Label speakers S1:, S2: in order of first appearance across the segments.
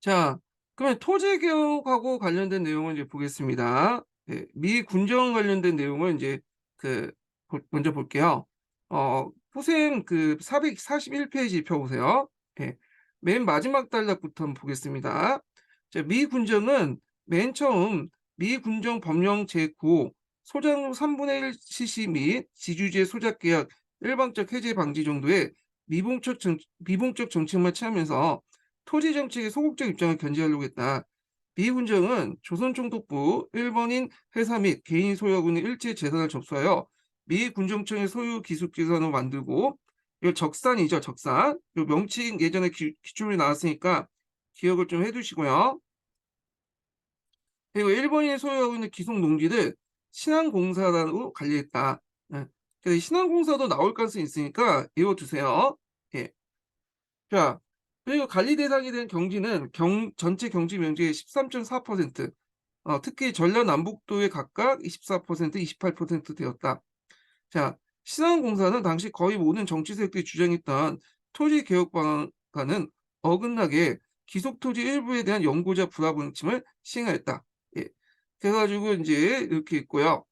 S1: 자, 그러면 토지 개혁하고 관련된 내용을 이제 보겠습니다. 예, 미 군정 관련된 내용을 이제 그 먼저 볼게요. 포셈 그 441 페이지 펴 보세요. 예. 맨 마지막 단락부터 한번 보겠습니다. 자, 미 군정은 맨 처음 미 군정 법령 제9호 소장 3분의 1 cc 및 지주제 소작 계약 일방적 해제 방지 정도의 미봉적 정책만 취하면서 토지 정책의 소극적 입장을 견지하려고 했다. 미 군정은 조선총독부 일본인 회사 및 개인 소유하고 있는 일체 재산을 접수하여 미 군정청의 소유 기숙재산으로 만들고, 이 적산이죠, 적산. 이 명칭 예전에 기출이 나왔으니까 기억을 좀 해두시고요. 그리고 일본인이 소유하고 있는 기속 농지를 신한공사단으로 관리했다. 네. 그래서 신한공사도 나올 가능성이 있으니까 외워두세요. 예. 자, 그리고 관리 대상이 된 경지는 전체 경지 면적의 13.4%, 특히 전라남북도에 각각 24%, 28% 되었다. 자, 신한공사는 당시 거의 모든 정치 세력들이 주장했던 토지 개혁 방안과는 어긋나게 기속 토지 일부에 대한 연고자 불화 방침을 시행하였다. 예. 그래가지고 이제 이렇게 있고요.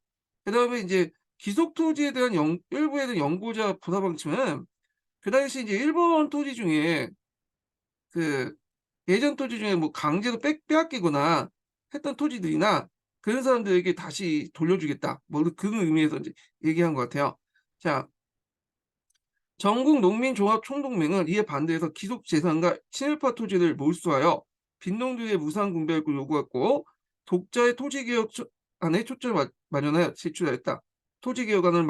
S1: 그다음에 이제 기속 토지에 대한 일부에 대한 연고자 불화 방침은 그 당시 이제 일본 토지 중에 그 예전 토지 중에 뭐 강제로 빼앗기거나 했던 토지들이나 그런 사람들에게 다시 돌려주겠다. 뭐 그런 의미에서 이제 얘기한 것 같아요. 자, 전국농민종합총동맹은 이에 반대해서 기속재산과 친일파 토지를 몰수하여 빈농들의 무상 분배를 요구했고, 독자의 토지개혁안에 초점을 마련하여 제출하였다. 토지개혁안을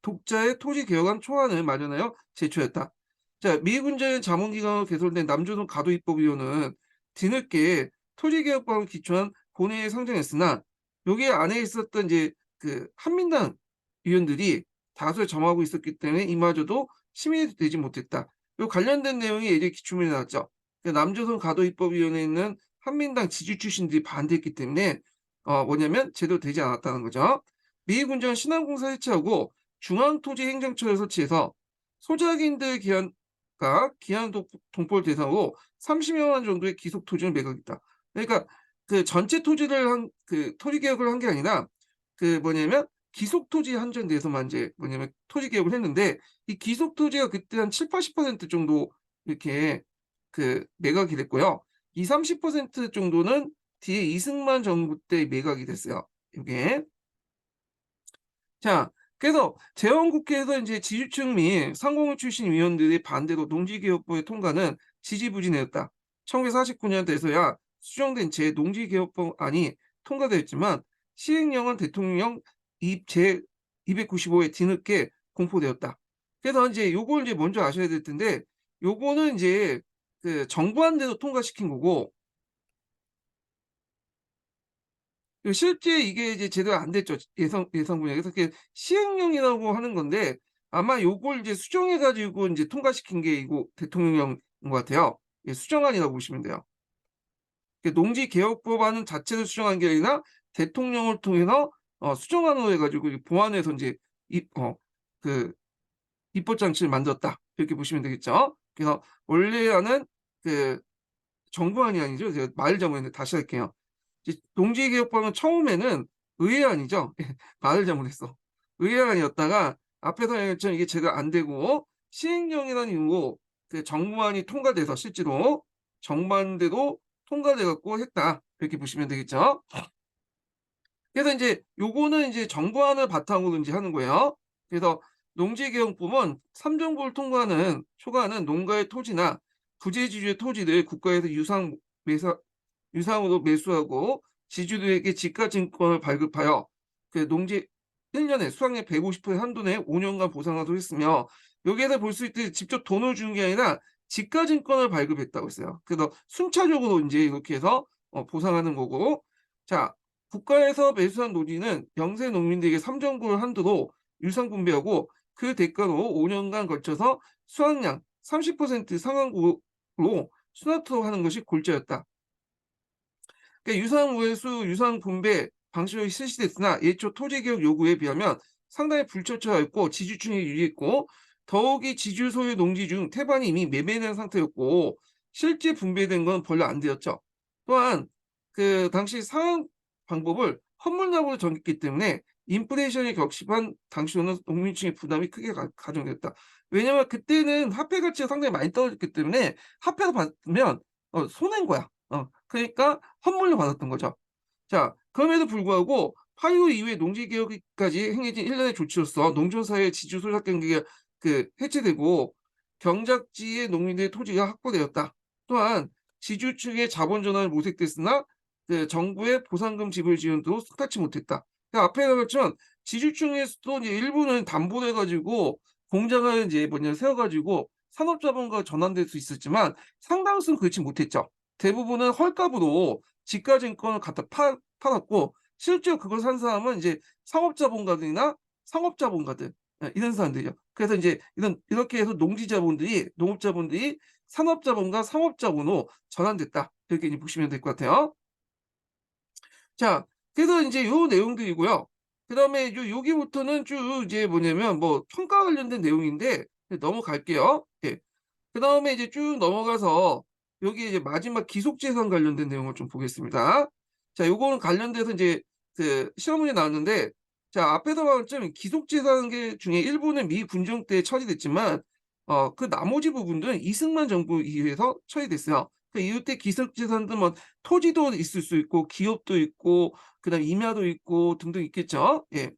S1: 독자의 토지개혁안 초안을 마련하여 제출했다. 자, 미 군정의 자문기관으로 개설된 남조선 가도입법위원회는 뒤늦게 토지개혁법을 기초한 본회의에 상정했으나, 여기 안에 있었던 이제 그 한민당 위원들이 다수에 점하고 있었기 때문에 이마저도 심의 되지 못했다. 요 관련된 내용이 예전 기출문에 나왔죠. 남조선 가도입법위원회에 있는 한민당 지지 출신들이 반대했기 때문에 뭐냐면 제대로 되지 않았다는 거죠. 미 군정은 신안공사 해체하고 중앙토지행정처를 설치해서 소작인들 기한 동포를 대상으로 30여 만 정도의 기속 토지를 매각했다. 그러니까 그 전체 토지를 그 토지 개혁을 한 게 아니라 그 뭐냐면 기속 토지 한정돼서만 이제 뭐냐면 토지 개혁을 했는데, 이 기속 토지가 그때 한 7, 80% 정도 이렇게 그 매각이 됐고요. 이 30% 정도는 뒤에 이승만 정부 때 매각이 됐어요. 이게. 자, 그래서 재헌국회에서 이제 지주층 및 상공회 출신 위원들의 반대로 농지개혁법의 통과는 지지부진하였다. 1949년 돼서야 수정된 농지개혁법안이 통과되었지만 시행령은 대통령 제 295에 뒤늦게 공포되었다. 그래서 이제 요걸 이제 먼저 아셔야 될 텐데, 요거는 이제 그 정부안대로 통과시킨 거고, 실제 이게 이제 제대로 안 됐죠. 예상 분야. 그래서 그게 시행령이라고 하는 건데, 아마 요걸 이제 수정해 가지고 이제 통과시킨 게 이거 대통령령인 것 같아요. 예, 수정안이라고 보시면 돼요. 농지개혁법안은 자체를 수정한 게 아니라 대통령을 통해서 수정안으로 해 가지고 보완해서 이제 그 입법 장치를 만들었다. 이렇게 보시면 되겠죠. 그래서 원래는 그 정부안이 아니죠. 제가 말을 잘못했는데 다시 할게요. 농지개혁법은 처음에는 의회안이죠. 말을 잘못했어. 의회안이었다가 앞에서 얘기했지만 이게 제대로 안 되고 시행령이라는 이유로 그 정부안이 통과돼서 실제로 정반대로 통과돼 갖고 했다. 이렇게 보시면 되겠죠. 그래서 이제 요거는 이제 정부안을 바탕으로 이제 하는 거예요. 그래서 농지개혁법은 삼정부를 초과하는 농가의 토지나 부재지주의 토지를 국가에서 유상으로 매수하고 지주들에게 지가증권을 발급하여 그 농지 1년에 수확량 150% 한도 내에 5년간 보상하도록 했으며, 여기에서 볼 수 있듯이 직접 돈을 주는 게 아니라 지가증권을 발급했다고 했어요. 그래서 순차적으로 이제 이렇게 해서 보상하는 거고, 자, 국가에서 매수한 노지는 영세 농민들에게 삼정부를 한도로 유상 분배하고 그 대가로 5년간 걸쳐서 수확량 30% 상한으로 순환토록 하는 것이 골자였다. 그러니까 유상 우회수, 유상 분배 방식이 실시됐으나 예초 토지개혁 요구에 비하면 상당히 불철저하였고 지주층이 유리했고, 더욱이 지주 소유 농지 중 태반이 이미 매매된 상태였고, 실제 분배된 건 별로 안 되었죠. 또한 그 당시 상환 방법을 헌물납으로 정했기 때문에 인플레이션이 격심한 당시로는 농민층의 부담이 크게 가중됐다. 왜냐면 그때는 화폐 가치가 상당히 많이 떨어졌기 때문에 화폐로 받으면 손해인 거야. 그러니까 헌물로 받았던 거죠. 자, 그럼에도 불구하고 8.15 이후에 농지개혁까지 행해진 일련의 조치로서 농촌사회의 지주 소작 관계가 해체되고 경작지의 농민들의 토지가 확보되었다. 또한 지주 측의 자본 전환이 모색됐으나 정부의 보상금 지불 지원도 쏟아지 못했다. 앞에 나갔지만 지주 측에서도 이제 일부는 담보를 해가지고 공장을 이제 세워가지고 산업자본과 전환될 수 있었지만 상당수는 그렇지 못했죠. 대부분은 헐값으로 지가증권을 갖다 팔았고 실제로 그걸 산 사람은 이제 상업자본가들이나 상업자본가들 이런 사람들이죠. 그래서 이제 이렇게 해서 농업자본들이 산업자본과 상업자본으로 전환됐다. 이렇게 이제 보시면 될 것 같아요. 자, 그래서 이제 요 내용들이고요. 그다음에 여기부터는 쭉 이제 뭐냐면 평가 관련된 내용인데 넘어갈게요. 예. 그다음에 이제 쭉 넘어가서 여기 이제 마지막 기속재산 관련된 내용을 좀 보겠습니다. 자, 요거는 관련돼서 이제 시험 문제 나왔는데, 자, 앞에서 말한 좀 기속재산 중에 일부는 미 군정 때 처리됐지만 그 나머지 부분들은 이승만 정부 이후에서 처리됐어요. 이때 기속재산도 토지도 있을 수 있고 기업도 있고 그다음에 임야도 있고 등등 있겠죠. 예.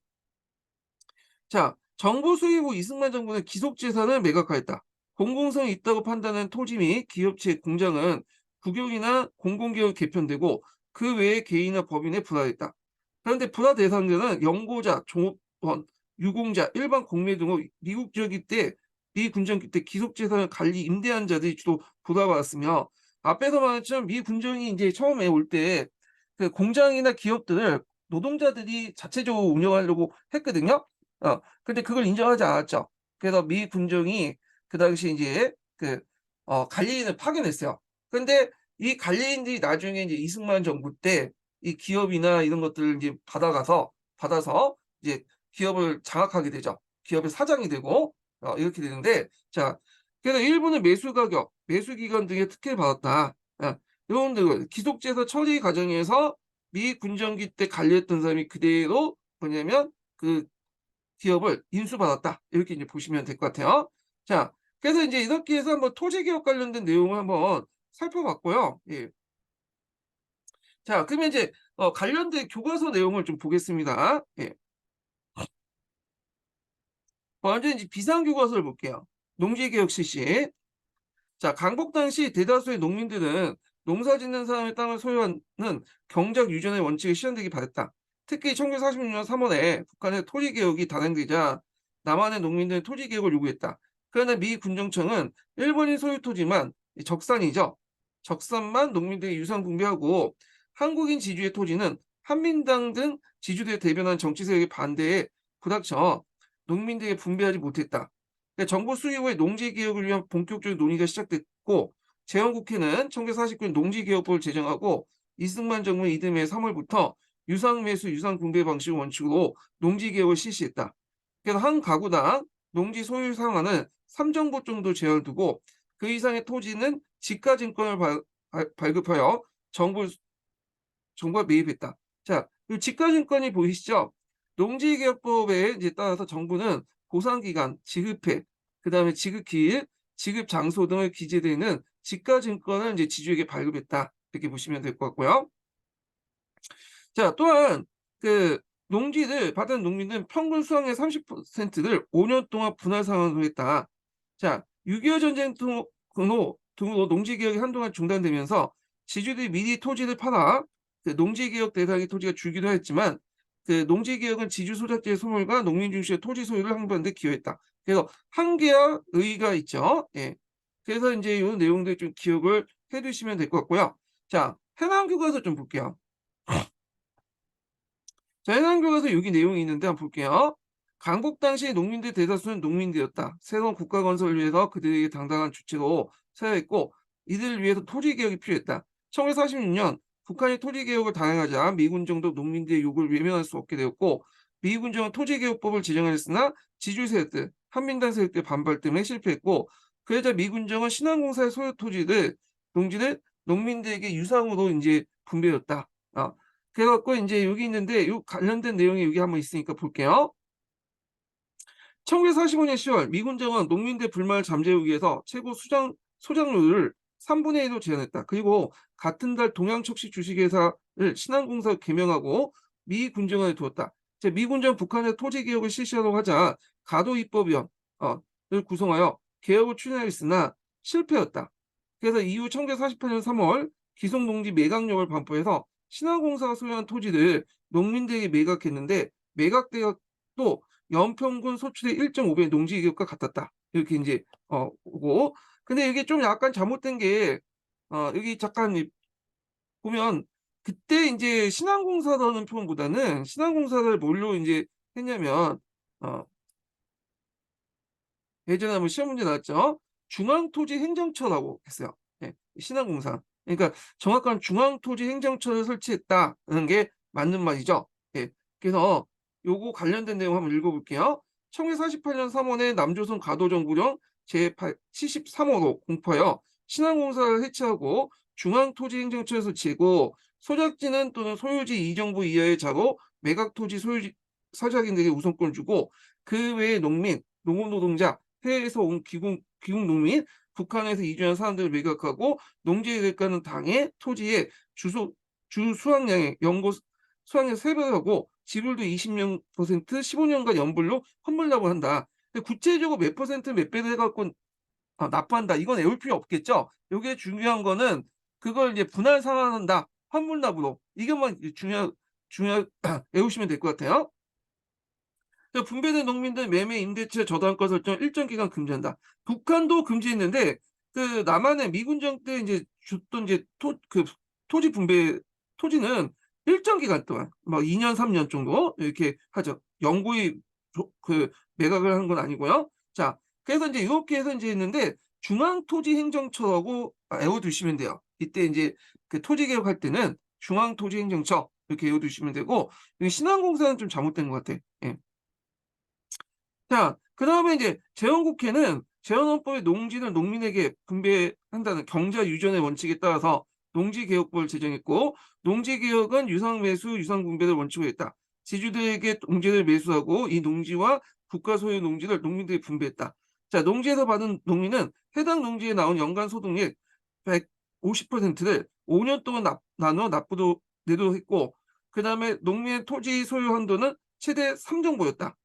S1: 자, 정부 수립 후 이승만 정부는 기속재산을 매각하였다. 공공성이 있다고 판단하는 토지 및 기업체 공장은 국유이나 공공기업으로 개편되고 그 외의 개인이나 법인에 분할했다. 그런데 분할 대상자는 영고자, 종업원, 유공자, 일반 공매 등의 미국 지역일 때 미군정기 때 기속재산을 관리 임대한 자들이 주로 분할받았으며 앞에서 말했지만 미군정이 이제 처음에 올 때 공장이나 기업들을 노동자들이 자체적으로 운영하려고 했거든요. 근데 그걸 인정하지 않았죠. 그래서 미 군정이 그 당시 이제 관리인을 파견했어요. 근데 이 관리인들이 나중에 이제 이승만 정부 때 이 기업이나 이런 것들을 이제 받아서 이제 기업을 장악하게 되죠. 기업의 사장이 되고 이렇게 되는데, 자, 그래서 일부는 매수 가격, 매수 기간 등의 특혜를 받았다. 이런 기속재산 처리 과정에서 미 군정기 때 관리했던 사람이 그대로 뭐냐면 기업을 인수받았다. 이렇게 이제 보시면 될 것 같아요. 자, 그래서 이제 이렇게 해서 한번 토지개혁 관련된 내용을 한번 살펴봤고요. 예. 자, 그러면 이제 관련된 교과서 내용을 좀 보겠습니다. 예. 먼저 이제 비상교과서를 볼게요. 농지개혁 실시. 자, 강복 당시 대다수의 농민들은 농사 짓는 사람의 땅을 소유하는 경작 유전의 원칙이 실현되기 바랬다. 특히 1946년 3월에 북한의 토지개혁이 단행되자 남한의 농민들은 토지개혁을 요구했다. 그러나 미 군정청은 일본인 소유 토지만 적산이죠. 적산만 농민들이 유상 분배하고 한국인 지주의 토지는 한민당 등 지주들에 대변한 정치 세력의 반대에 부닥쳐 농민들에게 분배하지 못했다. 정부 수립 후에 농지개혁을 위한 본격적인 논의가 시작됐고 재헌국회는 1949년 농지개혁법을 제정하고 이승만 정부 이듬해 3월부터 유상매수, 유상분배 방식을 원칙으로 농지개혁을 실시했다. 그래서 한 가구당 농지 소유 상한은 3정보 정도 제한을 두고 그 이상의 토지는 지가증권을 발급하여 정부가 매입했다. 자, 이 지가증권이 보이시죠? 농지개혁법에 이제 따라서 정부는 보상기간, 지급해, 그다음에 지급기일, 지급 장소 등을 기재되는 지가증권을 이제 지주에게 발급했다. 이렇게 보시면 될 것 같고요. 자, 또한 농지를 받은 농민은 평균 수확의 30%를 5년 동안 분할 상환을 했다. 자, 6.25 전쟁 등으로 농지개혁이 한동안 중단되면서 지주들이 미리 토지를 팔아 농지개혁 대상의 토지가 줄기도 했지만 농지개혁은 지주 소작지의 소멸과 농민 중심의 토지 소유를 확보하는 데 기여했다. 그래서 한계와 의의가 있죠. 예. 그래서 이제 이 내용들 좀 기억을 해두시면 될 것 같고요. 자, 해남 교과서 좀 볼게요. 자, 해남 교과서 여기 내용이 있는데 한번 볼게요. 강복 당시 농민들 대다수는 농민들이었다. 새로운 국가 건설을 위해서 그들에게 당당한 주체로 서야 했고 이들을 위해서 토지 개혁이 필요했다. 1946년 북한이 토지 개혁을 단행하자 미군정도 농민들의 요구를 외면할 수 없게 되었고 미군정은 토지개혁법을 제정했으나 지주 세력들, 한민당 세력들의 반발 때문에 실패했고 그러자 미군정은 신안공사의 소유 토지를 농지는 농민들에게 유상으로 인제 분배됐다. 그래 갖고 인제 여기 있는데 요 관련된 내용이 여기 한번 있으니까 볼게요. 1945년 10월 미군 정은 농민들 불만을 잠재우기 위해서 최고 소장료를 3분의 1로 제한했다. 그리고 같은 달 동양척식 주식회사를 신한공사로 개명하고 미 군정원에 두었다. 미 군정은 북한의 토지 개혁을 실시하려고 하자 가도입법위원 을 구성하여 개혁을 추진하였으나 실패했다. 그래서 이후 1948년 3월 기성농지 매각령을 반포해서 신한공사가 소유한 토지를 농민들에게 매각했는데 매각대가도 연평균 소출의 1.5배 농지기업과 같았다. 이렇게 인제 오고 근데 이게 좀 약간 잘못된 게 여기 잠깐 보면 그때 인제 신한공사라는 표현보다는 신한공사를 뭘로 인제 했냐면 어 예전에 한번 시험 문제 나왔죠. 중앙토지행정처라고 했어요. 예. 신한공사. 그러니까 정확한 중앙토지행정처를 설치했다는 게 맞는 말이죠. 예. 그래서 요거 관련된 내용 한번 읽어 볼게요. 1948년 3월에 남조선 가도정부령 제8 73호로 공포하여 신한공사를 해체하고 중앙토지행정처를 설치하고 소작지는 또는 소유지 이정부 이하의 자로 매각토지 소유지 서작인들에게 우선권을 주고 그 외의 농민, 농업노동자, 해외에서 온 귀국 농민, 북한에서 이주한 사람들을 매각하고 농지에 대가는 당의 토지의 주 수확량의 연고 수확량 3배를 하고 지불도 20% 15년간 연불로 환불납을 한다. 근데 구체적으로 몇 퍼센트 몇 배를 해 갖고 납부한다. 이건 외울 필요 없겠죠. 요게 중요한 거는 그걸 이제 분할 상환한다. 환불납으로. 이것만 중요 외우시면 될 것 같아요. 분배된 농민들 매매 임대차 저당가 설정 일정 기간 금지한다. 북한도 금지했는데 그 남한의 미군정 때 인제 줬던 이제 토지 분배 토지는 일정 기간 동안 막 2 년, 3년 정도 이렇게 하죠. 영구히 매각을 하는 건 아니고요. 자, 그래서 인제 요렇게 해서 인제 했는데 중앙토지행정처라고 외워두시면 돼요. 이때 인제 그 토지 개혁할 때는 중앙토지행정처 이렇게 외워두시면 되고 여기 신한공사는 좀 잘못된 것 같아. 예. 자, 그다음에 이제 재헌국회는 재헌헌법에 농지를 농민에게 분배한다는 경자 유전의 원칙에 따라서 농지개혁법을 제정했고 농지개혁은 유상매수, 유상분배를 원칙으로 했다. 지주들에게 농지를 매수하고 이 농지와 국가 소유 농지를 농민들이 분배했다. 자, 농지에서 받은 농민은 해당 농지에 나온 연간 소득의 150%를 5년 동안 나누어 납부도 내도록 했고 그다음에 농민의 토지 소유 한도는 최대 3정보였다.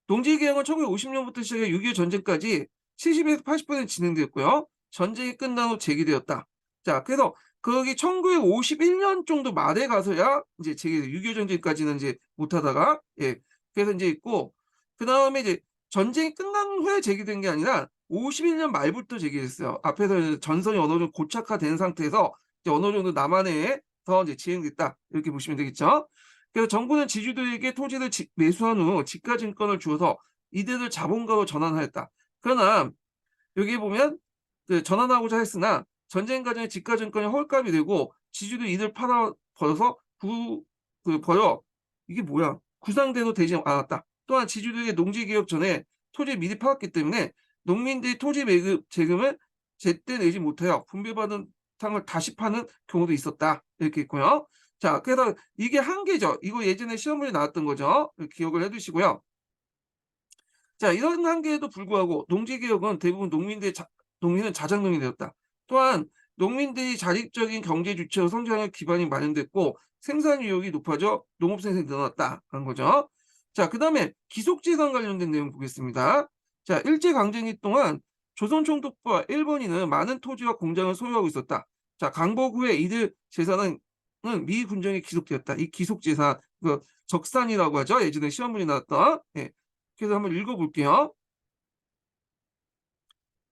S1: 농지개혁은 1950년부터 시작해 6.25 전쟁까지 70에서 80% 진행되었고요. 전쟁이 끝난 후 재개되었다. 자, 그래서 거기 1951년 정도 말에 가서야 이제 재개돼. 6.25 전쟁까지는 이제 못하다가 그래서 이제 있고 그다음에 이제 전쟁이 끝난 후에 재개된 게 아니라 51년 말부터 재개됐어요. 앞에서 전선이 어느 정도 고착화된 상태에서 이제 어느 정도 남한에서 이제 진행됐다. 이렇게 보시면 되겠죠. 그래서 정부는 지주들에게 토지를 매수한 후 지가증권을 주어서 이들을 자본가로 전환하였다. 그러나 여기 보면 그 전환하고자 했으나 전쟁 과정에 지가증권이 헐값이 되고 지주들이 이들 팔아 버려서 버려 이게 뭐야 구상대로 되지 않았다. 또한 지주들에게 농지개혁 전에 토지를 미리 팔았기 때문에 농민들이 토지 매급 재금을 제때 내지 못하여 분배받은 땅을 다시 파는 경우도 있었다. 이렇게 있고요. 자, 그래서 이게 한계죠. 이거 예전에 시험 문제 나왔던 거죠. 기억을 해 두시고요. 자, 이런 한계에도 불구하고 농지개혁은 대부분 농민은 자장농이 되었다. 또한 농민들이 자립적인 경제 주체로 성장할 기반이 마련됐고 생산의욕이 높아져 농업 생산이 늘어났다는 거죠. 자, 그다음에 기속재산 관련된 내용 보겠습니다. 자, 일제 강점기 동안 조선 총독부와 일본인은 많은 토지와 공장을 소유하고 있었다. 자, 강복 후에 이들 재산은 미 군정에 기속되었다. 이 기속재산 그 적산이라고 하죠. 예전에 시험 문제 나왔던. 예. 그래서 한번 읽어 볼게요.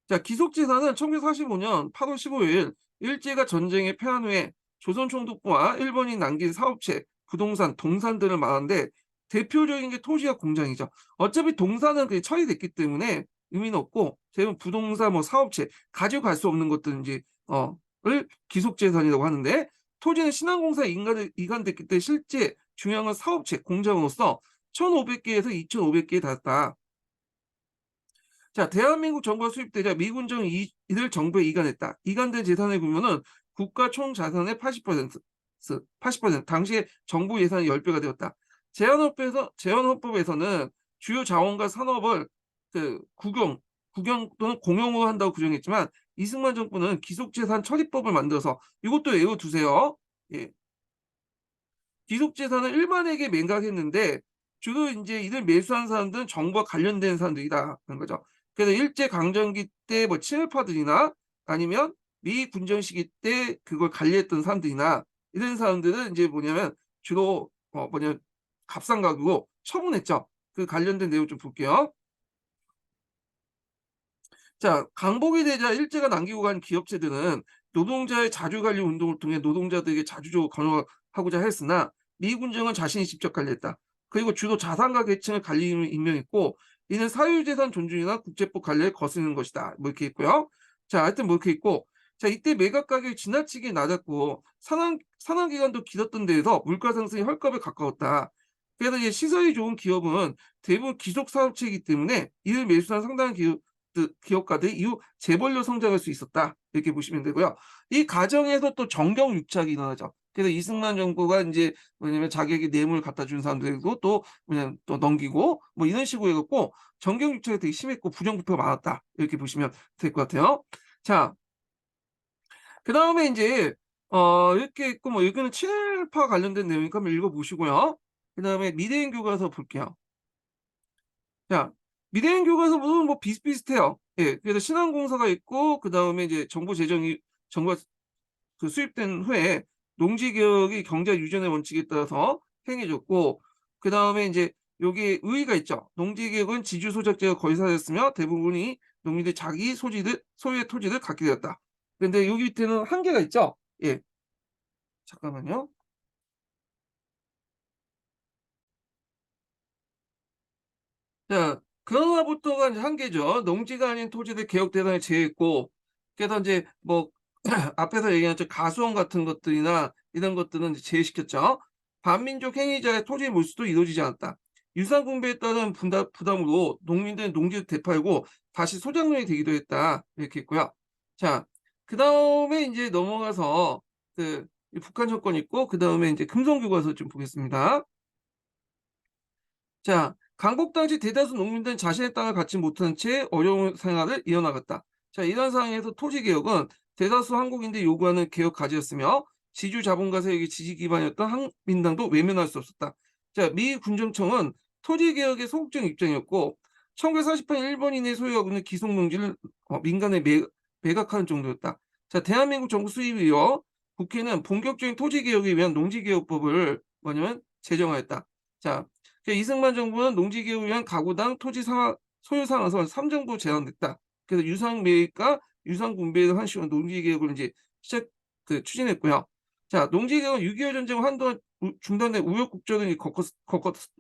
S1: 자, 기속재산은 1945년 8월 15일 일제가 전쟁에 패한 후에 조선 총독부와 일본이 남긴 사업체, 부동산, 동산들을 말하는데 대표적인 게 토지와 공장이죠. 어차피 동산은 그게 처리됐기 때문에 의미는 없고 대부분 부동산, 뭐 사업체, 가져갈 수 없는 것들 이제 을 기속재산이라고 하는데 토지는 신한공사에 이관됐기 때문에 실제 중요한 건 사업체, 공장으로서 1,500개에서 2,500개에 달했다. 자, 대한민국 정부가 수입되자 미군정이 이들 정부에 이관했다. 이관된 재산의 규모는 국가 총 자산의 80%, 80%, 당시에 정부 예산의 10배가 되었다. 제한헌법에서는 주요 자원과 산업을 국영 또는 공용으로 한다고 규정했지만 이승만 정부는 기속재산 처리법을 만들어서 이것도 외워두세요. 예. 기속재산을 일반에게 매각했는데 주로 이제 이들 매수한 사람들은 정부와 관련된 사람들이다 그런 거죠. 그래서 일제 강점기 때 뭐 친일파들이나 아니면 미 군정 시기 때 그걸 관리했던 사람들이나 이런 사람들은 이제 뭐냐면 주로 뭐냐면 값싼 가격으로 처분했죠. 그 관련된 내용 좀 볼게요. 자, 강복이 되자 일제가 남기고 간 기업체들은 노동자의 자주관리 운동을 통해 노동자들에게 자주적으로 권유하고자 했으나 미 군정은 자신이 직접 관리했다. 그리고 주로 자산가 계층을 관리인을 임명했고 이는 사유재산 존중이나 국제법 관리에 거스르는 것이다. 뭐 이렇게 있고요. 자, 하여튼 뭐 이렇게 있고 자, 이때 매각 가격이 지나치게 낮았고 산업 기간도 길었던 데에서 물가 상승이 헐값에 가까웠다. 그래서 이제 시설이 좋은 기업은 대부분 기속 사업체이기 때문에 이를 매수한 상당한 기업가들이 이후 재벌로 성장할 수 있었다. 이렇게 보시면 되고요. 이 과정에서 또 정경유착이 일어나죠. 그래서 이승만 정부가 이제 뭐냐면 자기에게 뇌물 갖다 준 사람들도 또 그냥 또 넘기고 뭐 이런 식으로 해갖고 정경유착이 되게 심했고 부정부패가 많았다. 이렇게 보시면 될 것 같아요. 자, 그 다음에 이제 이렇게 있고 뭐 여기는 친일파 관련된 내용이니까 한번 읽어보시고요. 그 다음에 미대인 교과서 볼게요. 자, 미래인 교과서는 뭐 비슷비슷해요. 예, 그래서 신한공사가 있고 그 다음에 이제 정부가 그 수입된 후에 농지개혁이 경제 유전의 원칙에 따라서 행해졌고 그 다음에 이제 여기 의의가 있죠. 농지개혁은 지주소작제가 거의 사라졌으며 대부분이 농민들 자기 소유의 토지를 갖게 되었다. 근데 여기 밑에는 한계가 있죠. 예, 잠깐만요. 자, 그러나부터가 이제 한계죠. 농지가 아닌 토지를 개혁 대상에 제했고, 그래서 이제 뭐 앞에서 얘기한 가수원 같은 것들이나 이런 것들은 이제 제외시켰죠. 반민족 행위자의 토지 몰수도 이루어지지 않았다. 유산 분배에 따른 부담으로 농민들은 농지를 되팔고 다시 소작농이 되기도 했다. 이렇게 있고요. 자, 그 다음에 이제 넘어가서 이 북한 정권 있고, 그 다음에 이제 금성교과서 좀 보겠습니다. 자, 강복 당시 대다수 농민들은 자신의 땅을 갖지 못한 채 어려운 생활을 이어나갔다. 자, 이런 상황에서 토지개혁은 대다수 한국인들이 요구하는 개혁 과제였으며 지주 자본가 세력의 지지 기반이었던 한민당도 외면할 수 없었다. 자, 미 군정청은 토지개혁의 소극적인 입장이었고 1948년 일본인의 소유하고 있는 기속농지를 민간에 매각하는 정도였다. 자, 대한민국 정부 수립 이후 국회는 본격적인 토지개혁을 위한 농지개혁법을 뭐냐면 제정하였다. 자, 이승만 정부는 농지개혁을 위한 가구당 토지 소유 상한선 3정도 제한됐다. 그래서 유상 매입과 유상 분배를 한 식으로 농지개혁을 이제 추진했고요. 자, 농지개혁은 6.25 전쟁 한동안 중단된 우여곡절을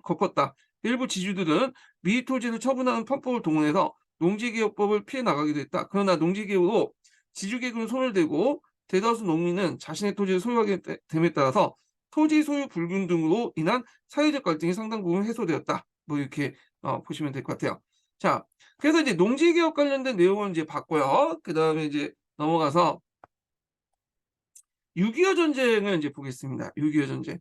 S1: 겪었다. 일부 지주들은 미 토지를 처분하는 편법을 동원해서 농지개혁법을 피해 나가기도 했다. 그러나 농지개혁으로 지주계급은 손을 대고 대다수 농민은 자신의 토지를 소유하게 됨에 따라서 토지 소유 불균등으로 인한 사회적 갈등이 상당 부분 해소되었다. 뭐 이렇게 보시면 될 것 같아요. 자, 그래서 이제 농지개혁 관련된 내용을 이제 봤고요. 그 다음에 이제 넘어가서 6.25 전쟁을 이제 보겠습니다. 6.25 전쟁.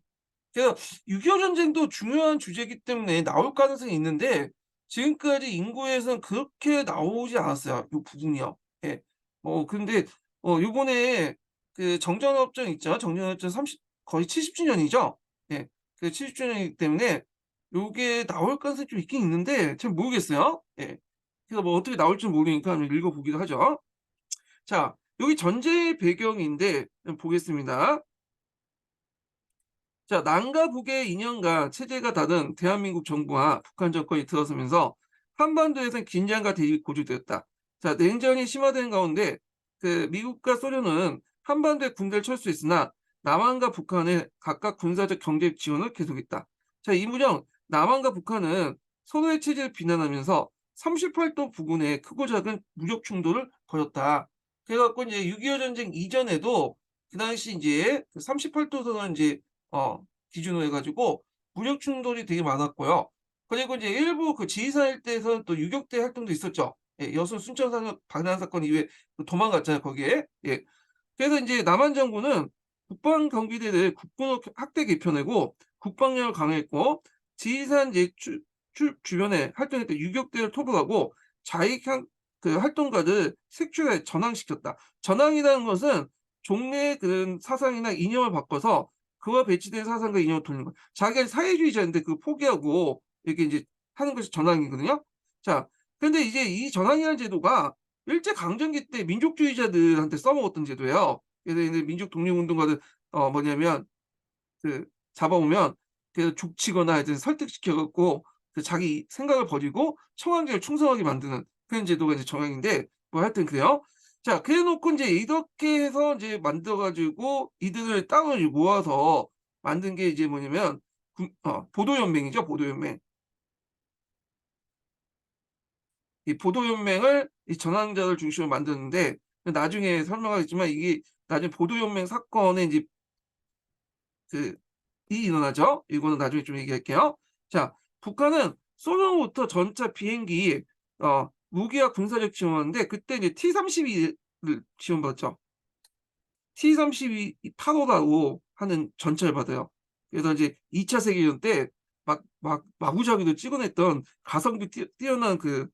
S1: 그래서 6.25 전쟁도 중요한 주제이기 때문에 나올 가능성이 있는데 지금까지 인구에서는 그렇게 나오지 않았어요. 이 부분이요. 예. 근데 요번에 그 정전협정 있죠. 정전협정 거의 70주년이죠. 예. 그 70주년이기 때문에 요게 나올 가능성이 좀 있긴 있는데 잘 모르겠어요. 예. 그래서 뭐 어떻게 나올지 모르니까 한번 읽어보기도 하죠. 자, 여기 전제의 배경인데 보겠습니다. 자, 남과 북의 인연과 체제가 다른 대한민국 정부와 북한 정권이 들어서면서 한반도에서는 긴장과 대립이 고조되었다. 자, 냉전이 심화된 가운데 미국과 소련은 한반도에 군대를 철수했으나 남한과 북한의 각각 군사적 경제적 지원을 계속했다. 자, 이 무정 남한과 북한은 서로의 체제를 비난하면서 38도 부근에 크고 작은 무력 충돌을 벌였다. 그래갖고 이제 6.25 전쟁 이전에도 그 당시 이제 38도선을 이제 기준으로 해가지고 무력 충돌이 되게 많았고요. 그리고 이제 일부 그 지리산 일대에서는 또 유격대 활동도 있었죠. 예, 여수 순천 방란 사건 이후에 그 도망갔잖아요, 거기에. 예. 그래서 인제 남한 정부는 국방 경비대를 국군으로 확대 개편하고 국방력을 강화했고 지리산 이제 주변에 활동했던 유격대를 토벌하고 자익향 활동가들 색출에 전항시켰다. 전항이라는 것은 종래의 그런 사상이나 이념을 바꿔서 그와 배치된 사상과 이념을 돌리는 거예요. 자기가 사회주의자인데 그걸 포기하고 이렇게 인제 하는 것이 전항이거든요. 자, 근데 이제 이 전항이라는 제도가 일제 강점기 때 민족주의자들한테 써먹었던 제도예요. 그래서 이제 민족 독립운동가들 뭐냐면 그 잡아오면 그 족치거나 하여튼 설득시켜 갖고 그 자기 생각을 버리고 청와대에 충성하게 만드는 그런 제도가 이제 정형인데 뭐 하여튼 그래요. 자, 그래 놓고 인제 이렇게 해서 이제 만들어 가지고 이들을 땅을 모아서 만든 게 이제 뭐냐면 보도연맹이죠, 보도연맹. 이 보도연맹을 이 전환자를 중심으로 만드는데 나중에 설명하겠지만 이게 나중에 보도연맹 사건에 인제 그 일어나죠. 이거는 나중에 좀 얘기할게요. 자, 북한은 소련으로부터 전차, 비행기, 무기와 군사력 지원하는데 그때 이제 T-32를 지원받았죠. T-32 8호라고 하는 전차를 받아요. 그래서 이제 2차 세계대전 때 마구잡이로 찍어냈던 가성비 뛰어난 그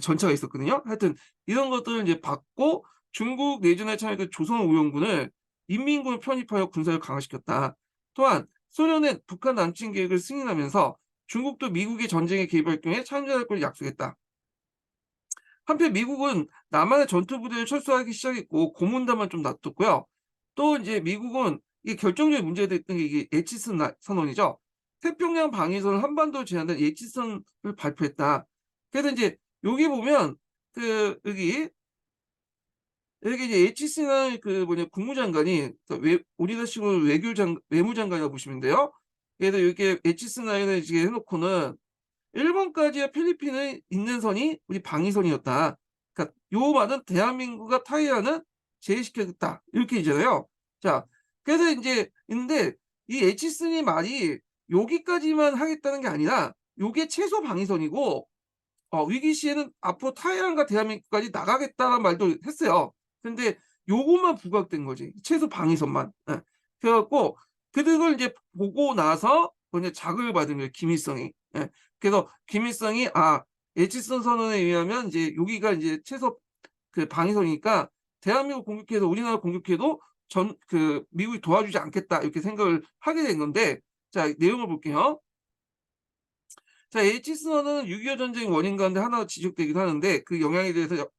S1: 전차가 있었거든요. 하여튼 이런 것들을 이제 받고 중국 내전에 참여했던 조선오용군을 인민군을 편입하여 군사를 강화시켰다. 또한 소련은 북한 남침 계획을 승인하면서 중국도 미국의 전쟁에 개입할 경우에 참여할 걸 약속했다. 한편 미국은 남한의 전투 부대를 철수하기 시작했고 고문단만 좀 놔뒀고요. 또 인제 미국은 이게 결정적인 문제가 됐던 게 이게 예치슨 선언이죠. 태평양 방위선을 한반도에 제한된 예치선을 발표했다. 그래서 인제 여기 보면 여기 이제 예치슨이라는 국무장관이 우리나라식으로 외무장관이라고 보시면 돼요. 그래서 이렇게 예치슨 라인을 이제 해 놓고는 일본까지와 필리핀에 있는 선이 우리 방위선이었다. 그러니까 요 말은 대한민국과 타이완은 제외시켰다. 이렇게 이잖아요. 자, 그래서 인제 근데 이 에치슨이 말이 여기까지만 하겠다는 게 아니라 요게 최소 방위선이고 위기 시에는 앞으로 타이완과 대한민국까지 나가겠다는 말도 했어요. 근데 요것만 부각된 거지. 최소 방위선만. 예. 그래 갖고 그걸 인제 보고 나서 이제 자극을 받은 거예요, 김일성이. 예. 그래서 김일성이 예치선 선언에 의하면 이제 여기가 이제 최소 방위선이니까 대한민국 공격해도 우리나라 공격해도 미국이 도와주지 않겠다 이렇게 생각을 하게 된 건데 자, 내용을 볼게요. 자, H선언은 6.25 전쟁 원인 가운데 하나로 지적되기도 하는데 그 영향에 대해서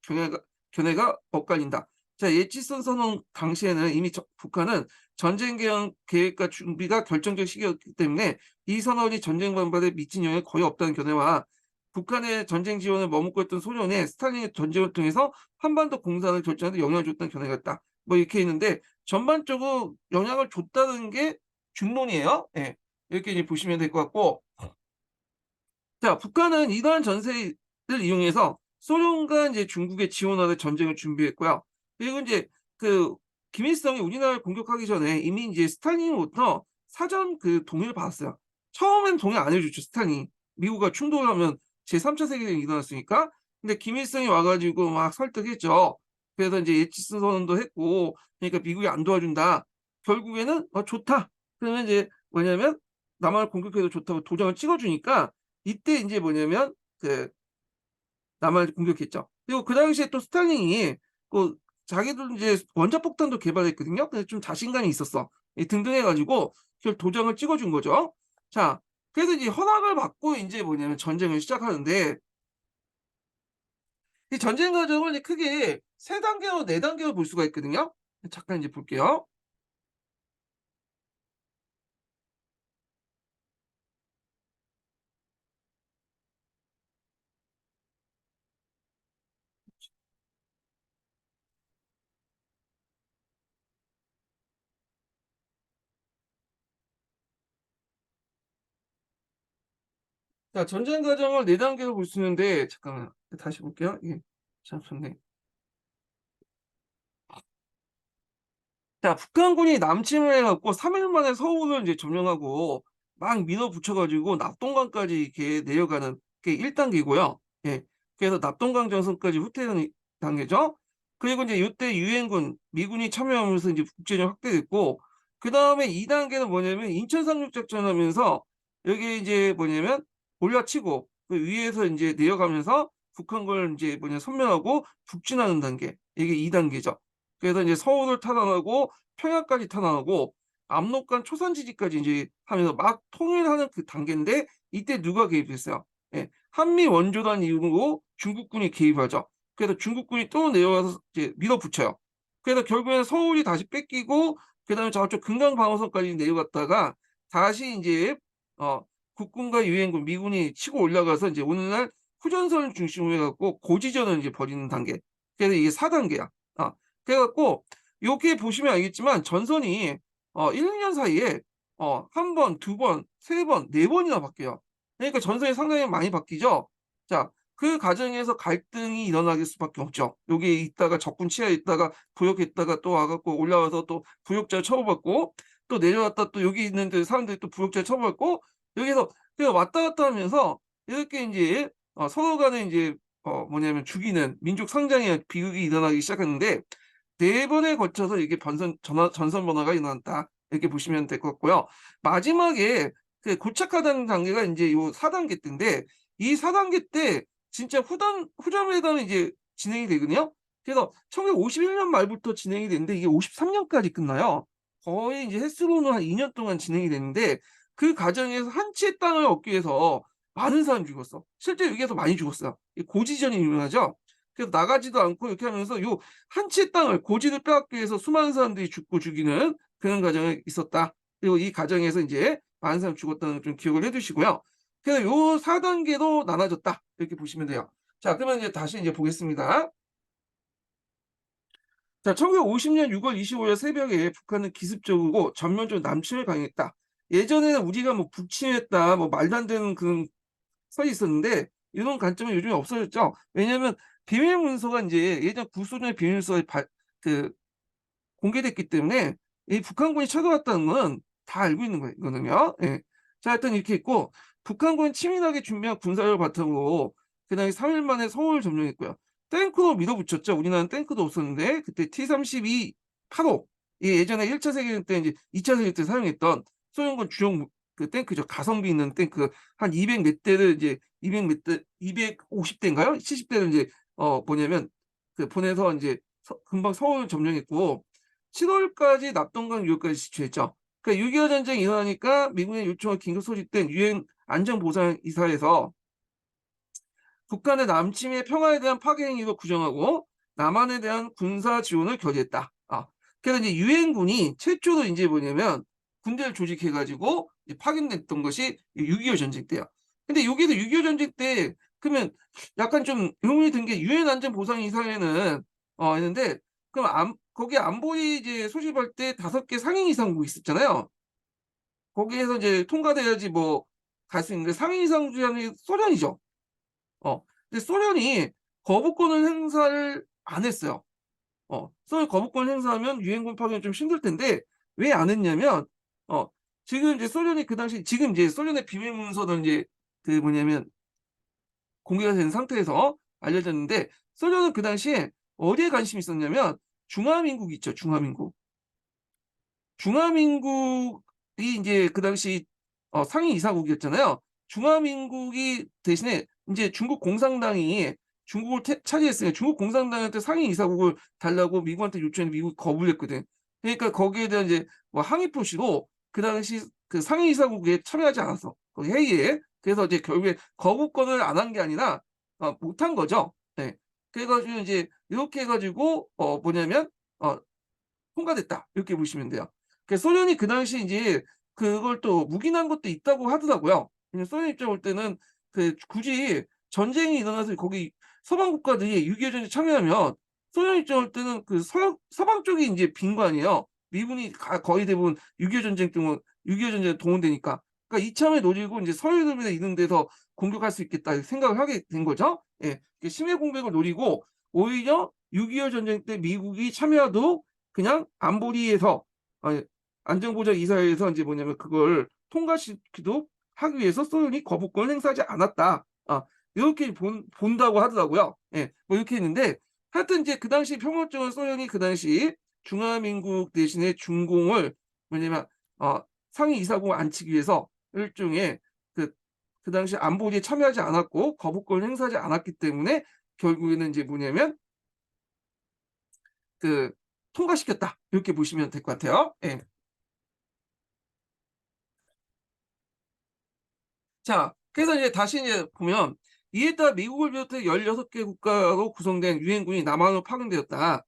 S1: 견해가 엇갈린다. 자, 예치선 선언 당시에는 이미 북한은 전쟁 계획과 준비가 결정적 시기였기 때문에 이 선언이 전쟁 반발에 미친 영향이 거의 없다는 견해와 북한의 전쟁 지원을 머뭇고 있던 소련의 스탈린의 전쟁을 통해서 한반도 공산을 결정하는 데 영향을 줬다는 견해가 있다. 뭐 이렇게 있는데 전반적으로 영향을 줬다는 게 중론이에요. 예. 이렇게 이제 보시면 될 것 같고 자, 북한은 이러한 전세를 이용해서 소련과 이제 중국의 지원하는 전쟁을 준비했고요. 그리고 인제 그 김일성이 우리나라를 공격하기 전에 이미 인제 스탈린으로부터 사전 동의를 받았어요. 처음엔 동의 안 해 줬죠, 스탈린이. 미국과 충돌하면 제3 차 세계대전이 일어났으니까. 근데 김일성이 와 가지고 막 설득했죠. 그래서 인제 예치슨 선언도 했고 그러니까 미국이 안 도와준다. 결국에는 좋다." 그러면 이제 뭐냐면 남한을 공격해도 좋다고 도장을 찍어 주니까 이때 인제 뭐냐면 남한을 공격했죠. 그리고 그 당시에 또 스탈린이 그 자기도 인제 원자폭탄도 개발했거든요. 그래서 좀 자신감이 있었어. 등등 해 가지고 그걸 도장을 찍어 준 거죠. 자, 그래서 이제 허락을 받고 인제 뭐냐면 전쟁을 시작하는데 이 전쟁 과정을 이제 크게 3 단계로 4 단계로 볼 수가 있거든요. 잠깐 이제 볼게요. 자, 전쟁 과정을 4 단계로 볼 수 있는데 잠깐만요. 다시 볼게요. 이게 잠시만요. 자, 북한군이 남침을 해 갖고 3일 만에 서울을 이제 점령하고 막 밀어붙여 가지고 낙동강까지 이렇게 내려가는 게 1 단계고요. 예. 그래서 납동강 전선까지 후퇴하는 단계죠. 그리고 이제 이때 유엔군, 미군이 참여하면서 이제 국제적 확대됐고, 그 다음에 2단계는 뭐냐면 인천 상륙 작전하면서 여기 이제 뭐냐면 올라치고 그 위에서 이제 내려가면서 북한군을 이제 섬멸하고 북진하는 단계. 이게 2단계죠. 그래서 이제 서울을 탈환하고 평양까지 탈환하고 압록강 초산지지까지 이제 하면서 막 통일하는 그 단계인데 이때 누가 개입했어요? 예, 한미 원조단 이후로 중국군이 개입하죠. 그래서 중국군이 또 내려와서 이제 밀어붙여요. 그래서 결국에는 서울이 다시 뺏기고 그다음에 저쪽 금강 방어선까지 내려갔다가 다시 이제 어 국군과 유엔군, 미군이 치고 올라가서 이제 오늘날 후전선을 중심으로 해갖고 고지전을 이제 벌이는 단계. 그래서 이게 4단계야. 그래갖고 여기 보시면 알겠지만 전선이 1, 2년 사이에 한 번, 두 번, 세 번, 네 번이나 바뀌어요. 그러니까 전선이 상당히 많이 바뀌죠. 자, 그 과정에서 갈등이 일어나길 수밖에 없죠. 여기에 있다가 적군 치하에 있다가 부역했다가 또 와갖고 올라와서 또 부역자 처벌받고 또 내려왔다 또 여기 있는데 사람들이 또 부역자 처벌받고 여기서 그냥 왔다 갔다 하면서 이렇게 이제 서로 간에 이제 뭐냐면 죽이는 민족 상장의 비극이 일어나기 시작했는데 네 번에 걸쳐서 이게 전선 번화가 일어났다. 이렇게 보시면 될 것 같고요. 마지막에 그 고착화되는 단계가 이제 요 4단계 때인데 이 4단계 때 진짜 후점회담이 이제 진행이 되거든요. 그래서 1951년 말부터 진행이 되는데 이게 53년까지 끝나요. 거의 이제 횟수로는 한 2년 동안 진행이 되는데 그 과정에서 한 채 땅을 얻기 위해서 많은 사람이 죽었어. 실제 여기에서 많이 죽었어요. 고지전이 유명하죠. 그래서 나가지도 않고 이렇게 하면서 요 한 채 땅을 고지를 빼앗기 위해서 수많은 사람들이 죽고 죽이는 그런 과정이 있었다. 그리고 이 과정에서 이제 많은 사람이 죽었다는 좀 기억을 해두시고요. 그래서 요 4단계로 나눠졌다. 이렇게 보시면 돼요. 자, 그러면 이제 다시 이제 보겠습니다. 자, 1950년 6월 25일 새벽에 북한은 기습적이고 전면적으로 남침을 강행했다. 예전에는 우리가 뭐 북침했다, 뭐 말도 안 되는 그런 설이 있었는데 이런 관점은 요즘에 없어졌죠. 왜냐하면 비밀 문서가 이제 예전 구소련의 비밀 문서에 그 공개됐기 때문에 이 북한군이 쳐들어왔다는 건 다 알고 있는 거거든요. 예. 자, 하여튼 이렇게 있고 북한군이 치밀하게 준비한 군사력을 바탕으로 그다음에 3일 만에 서울을 점령했고요. 탱크로 밀어붙였죠. 우리나라는 탱크도 없었는데 그때 T-32 8호 예전에 1차 세계대전 때 이제 2차 세계대전 때 사용했던 소련군 주력 그 탱크죠. 가성비 있는 탱크 한 200 몇 대를 이제 200 몇 대, 250대인가요? 70대를 이제 뭐냐면 그 보내서 이제 금방 서울 점령했고 7월까지 납동강 유역까지 지출했죠. 그러니까 6.25 전쟁이 일어나니까 미군의 요청을 긴급 소집된 유엔 안전보장이사에서 북한의 남침의 평화에 대한 파괴 행위를 부정하고 남한에 대한 군사 지원을 결의했다. 그래서 이제 유엔군이 최초로 이제 뭐냐면 군대를 조직해가지고 파견됐던 것이 6.25 전쟁 때야. 근데 여기서 6.25 전쟁 때 그러면 약간 좀 의문이 든 게 유엔 안전보장이사회는 했는데 그럼 거기 안보리 이제 소집할 때 5개 상임 이사국이 있었잖아요. 거기에서 이제 통과돼야지 뭐 갈 수 있는데 상임 이사국이 소련이죠. 근데 소련이 거부권을 행사를 안 했어요. 소련이 거부권을 행사하면 유엔군 파견이 좀 힘들 텐데 왜 안 했냐면 어 지금 이제 소련이 그 당시 지금 이제 소련의 비밀 문서는 이제 그 뭐냐면 공개가 된 상태에서 알려졌는데 소련은 그 당시에 어디에 관심이 있었냐면 중화민국 있죠. 중화민국. 중화민국이 이제 그 당시 상위 이사국이었잖아요. 중화민국이 대신에 이제 중국 공산당이 중국을 차지했으니까 중국 공산당한테 상위 이사국을 달라고 미국한테 요청했는데 미국이 거부를 했거든. 그러니까 거기에 대한 이제 뭐 항의 표시로 그 당시 그 상위 이사국에 참여하지 않았어. 그 회의에. 그래서 이제 결국에 거부권을 안 한 게 아니라 못한 거죠. 네. 그래가지고 이제 이렇게 해가지고 뭐냐면 통과됐다. 이렇게 보시면 돼요. 소련이 그 당시 이제 그걸 또 묵인한 것도 있다고 하더라고요. 소련 입장 올 때는 그 굳이 전쟁이 일어나서 거기 서방 국가들이 6.25 전쟁에 참여하면 소련 입장 올 때는 그 서방 쪽이 이제 빈 거 아니에요. 미군이 거의 대부분 6.25 전쟁 때문 6.25 전쟁에 동원되니까. 그러니까 이참에 노리고 이제 서유럽이나 이런 데서 공격할 수 있겠다 생각을 하게 된 거죠. 예. 심해 공백을 노리고 오히려 6.25 전쟁 때 미국이 참여하도 그냥 안보리에서 안전보장이사회에서 이제 뭐냐면 그걸 통과시키도록 하기 위해서 소련이 거부권을 행사하지 않았다. 이렇게 본다고 하더라고요. 예. 뭐 이렇게 했는데 하여튼 이제 그 당시 평화적인 소련이 그 당시 중화민국 대신에 중공을 뭐냐면 상위 이사국을 앉히기 위해서 일종의 그 당시 안보리에 참여하지 않았고 거부권을 행사하지 않았기 때문에 결국에는 이제 뭐냐면 그 통과시켰다. 이렇게 보시면 될 것 같아요. 예. 자, 그래서 이제 다시 이제 보면 이에 따라 미국을 비롯해 16개 국가로 구성된 유엔군이 남한으로 파견되었다.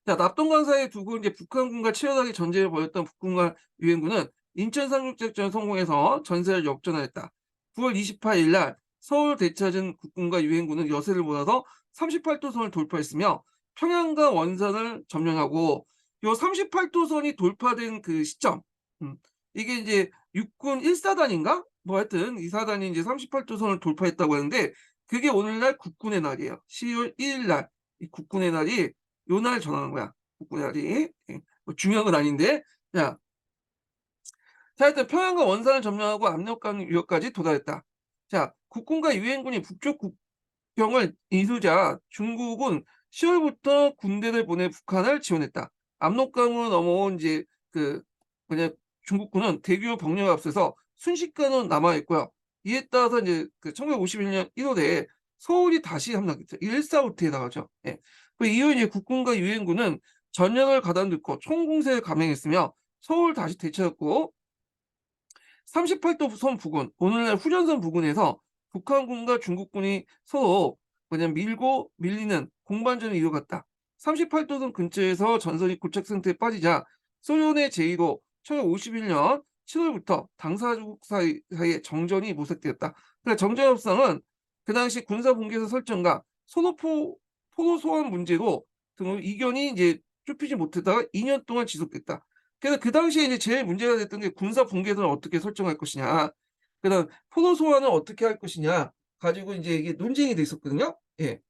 S1: 자, 납동강사에 두고 이제 북한군과 치열하게 전쟁을 벌였던 북군과 유엔군은 인천 상륙작전을 성공해서 전세를 역전하였다. 9월 28일 날 서울 되찾은 국군과 유엔군은 여세를 몰아서 38도선을 돌파했으며 평양과 원산을 점령하고 요 38도선이 돌파된 그 시점, 음, 이게 이제 육군 1사단인가? 뭐 하여튼 이 사단이 이제 38도선을 돌파했다고 하는데 그게 오늘날 국군의 날이에요. 12월 1일 날 이 국군의 날이 요 날 정하는 거야. 국군의 날이. 예. 뭐 중요한 건 아닌데. 자, 하여튼 평양과 원산을 점령하고 압록강 유역까지 도달했다. 자, 국군과 유엔군이 북쪽 국경을 이루자 중국은 10월부터 군대를 보내 북한을 지원했다. 압록강으로 넘어온 이제 그 뭐냐 중국군은 대규모 병력에 앞서서 순식간으로 남하했고요. 이에 따라서 이제 그 1951년 1월에 서울이 다시 함락했죠. 1.4호트에 나가죠. 예. 그 이후 이제 국군과 유엔군은 전력을 가다듬고 총공세를 감행했으며 서울 다시 되찾았고 38도 선 부근, 오늘날 후전선 부근에서 북한군과 중국군이 서로 그냥 밀고 밀리는 공방전을 이어갔다. 38도선 근처에서 전선이 고착 상태에 빠지자 소련의 제의로 1951년 7월부터 당사국 사이에 정전이 모색되었다. 그러니까 정전 협상은 그 당시 군사 분계선 설정과 포로 소환 문제로 등 이견이 이제 좁히지 못하다가 2년 동안 지속됐다. 그래서 그 당시에 이제 제일 문제가 됐던 게 군사 분계선을 어떻게 설정할 것이냐, 그다음 포로 소환을 어떻게 할 것이냐 가지고 이제 이게 논쟁이 돼 있었거든요. 예.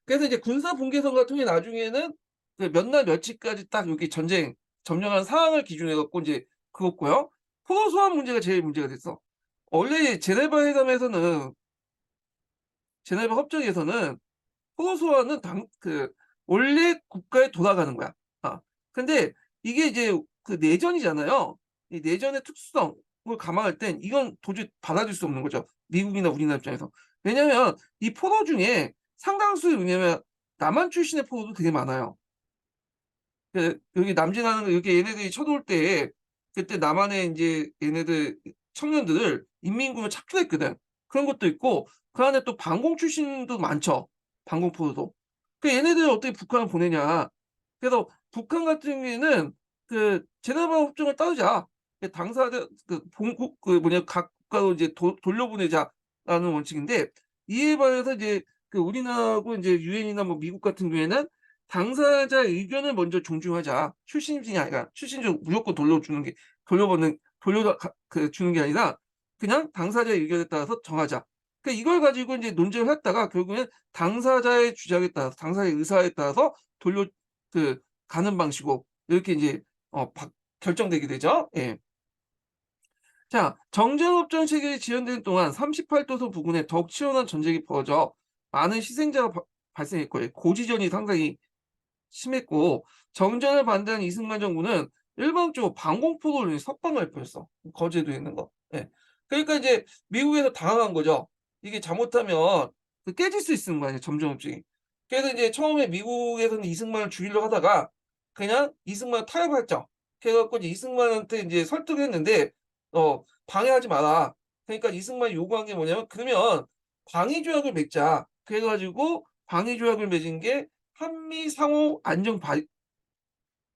S1: 그래서 이제 군사 분계선 같은 게 나중에는 그 몇 날 며칠까지 딱 여기 전쟁 점령한 상황을 기준으로 해 갖고 이제 그었고요. 포로 소환 문제가 제일 문제가 됐어. 원래 제네바 협정에서는 포로 소환은 원래 국가에 돌아가는 거야. 아. 근데 이게 이제 그 내전이잖아요. 이 내전의 특수성을 감안할 땐 이건 도저히 받아들일 수 없는 거죠. 미국이나 우리나라 입장에서. 왜냐면 이 포로 중에 상당수 왜냐면 남한 출신의 포로도 되게 많아요. 여기 남진하는 거 여기 얘네들이 쳐들어올 때 그때 남한에 인제 얘네들 청년들을 인민군으로 착출했거든. 그런 것도 있고 그 안에 또 반공 출신도 많죠. 반공 포로도. 그 얘네들을 어떻게 북한을 보내냐. 그래서 북한 같은 경우에는 그 제네바 협정을 따르자. 그 당사자 그 본국 그 뭐냐 각 국가로 이제 돌려보내자라는 원칙인데 이에 반해서 이제 그 우리나라하고 인제 유엔이나 뭐 미국 같은 경우에는 당사자의 의견을 먼저 존중하자. 출신이 아니라 출신적으로 무조건 주는 게 아니라 그냥 당사자의 의견에 따라서 정하자. 그러니까 이걸 가지고 인제 논쟁을 했다가 결국에는 당사자의 주장에 따라서 당사자의 의사에 따라서 돌려 가는 방식으로 이렇게 인제 바 결정되게 되죠. 예. 자, 정전협정 체결이 지연되는 동안 38도선 부근에 더욱 치열한 전쟁이 벌어져 많은 희생자가 발생했고요. 고지전이 상당히 심했고 정전을 반대한 이승만 정부는 일방적으로 방공포를 석방할 뻔했어. 거제도에 있는 거. 예. 그러니까 이제 미국에서 당황한 거죠. 이게 잘못하면 깨질 수 있는 거 아니에요, 점정협정이. 그래서 이제 처음에 미국에서는 이승만을 죽이려고 하다가 그냥 이승만을 타협했죠. 그래 갖고 이제 이승만한테 이제 설득을 했는데 방해하지 마라. 그러니까 이승만이 요구한 게 뭐냐면 그러면 방위조약을 맺자. 그래 가지고 방위조약을 맺은 게 한미 상호 안정 바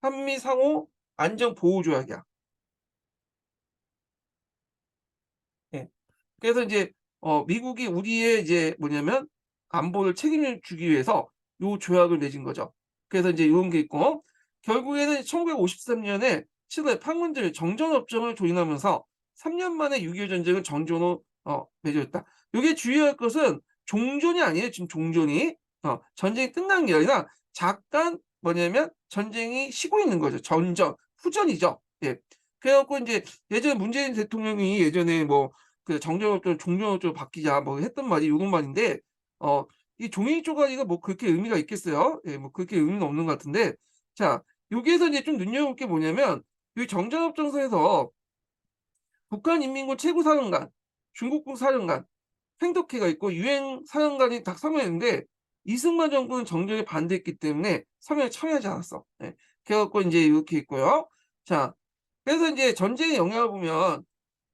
S1: 한미 상호 안정 보호 조약이야. 예. 그래서 인제 미국이 우리의 이제 뭐냐면 안보를 책임을 주기 위해서 요 조약을 맺은 거죠. 그래서 인제 요런 게 있고 결국에는 1953 년에 칠레 판문점 정전협정을 조인하면서 3년 만에 6.25 전쟁은 정전으로 맺어졌다. 요게 주의할 것은 종전이 아니에요, 지금 종전이. 전쟁이 끝난 게 아니라 잠깐 뭐냐면 전쟁이 쉬고 있는 거죠. 후전이죠. 예. 그래 갖고 인제 예전에 문재인 대통령이 예전에 뭐 그 정전협정 종전협정으로 바뀌자 뭐 했던 말이 요런 말인데 어 이 종이 쪼가리가 뭐 그렇게 의미가 있겠어요? 예 뭐 그렇게 의미는 없는 것 같은데 자 여기에서 이제 좀 눈여겨볼 게 뭐냐면 이 정전협정서에서 북한인민군 최고사령관, 중국군 사령관, 횡덕회가 있고 유엔 사령관이 다 서명했는데 이승만 정부는 정전에 반대했기 때문에 서명에 참여하지 않았어. 예. 그래 갖고 인제 이렇게 있고요. 자 그래서 인제 전쟁의 영향을 보면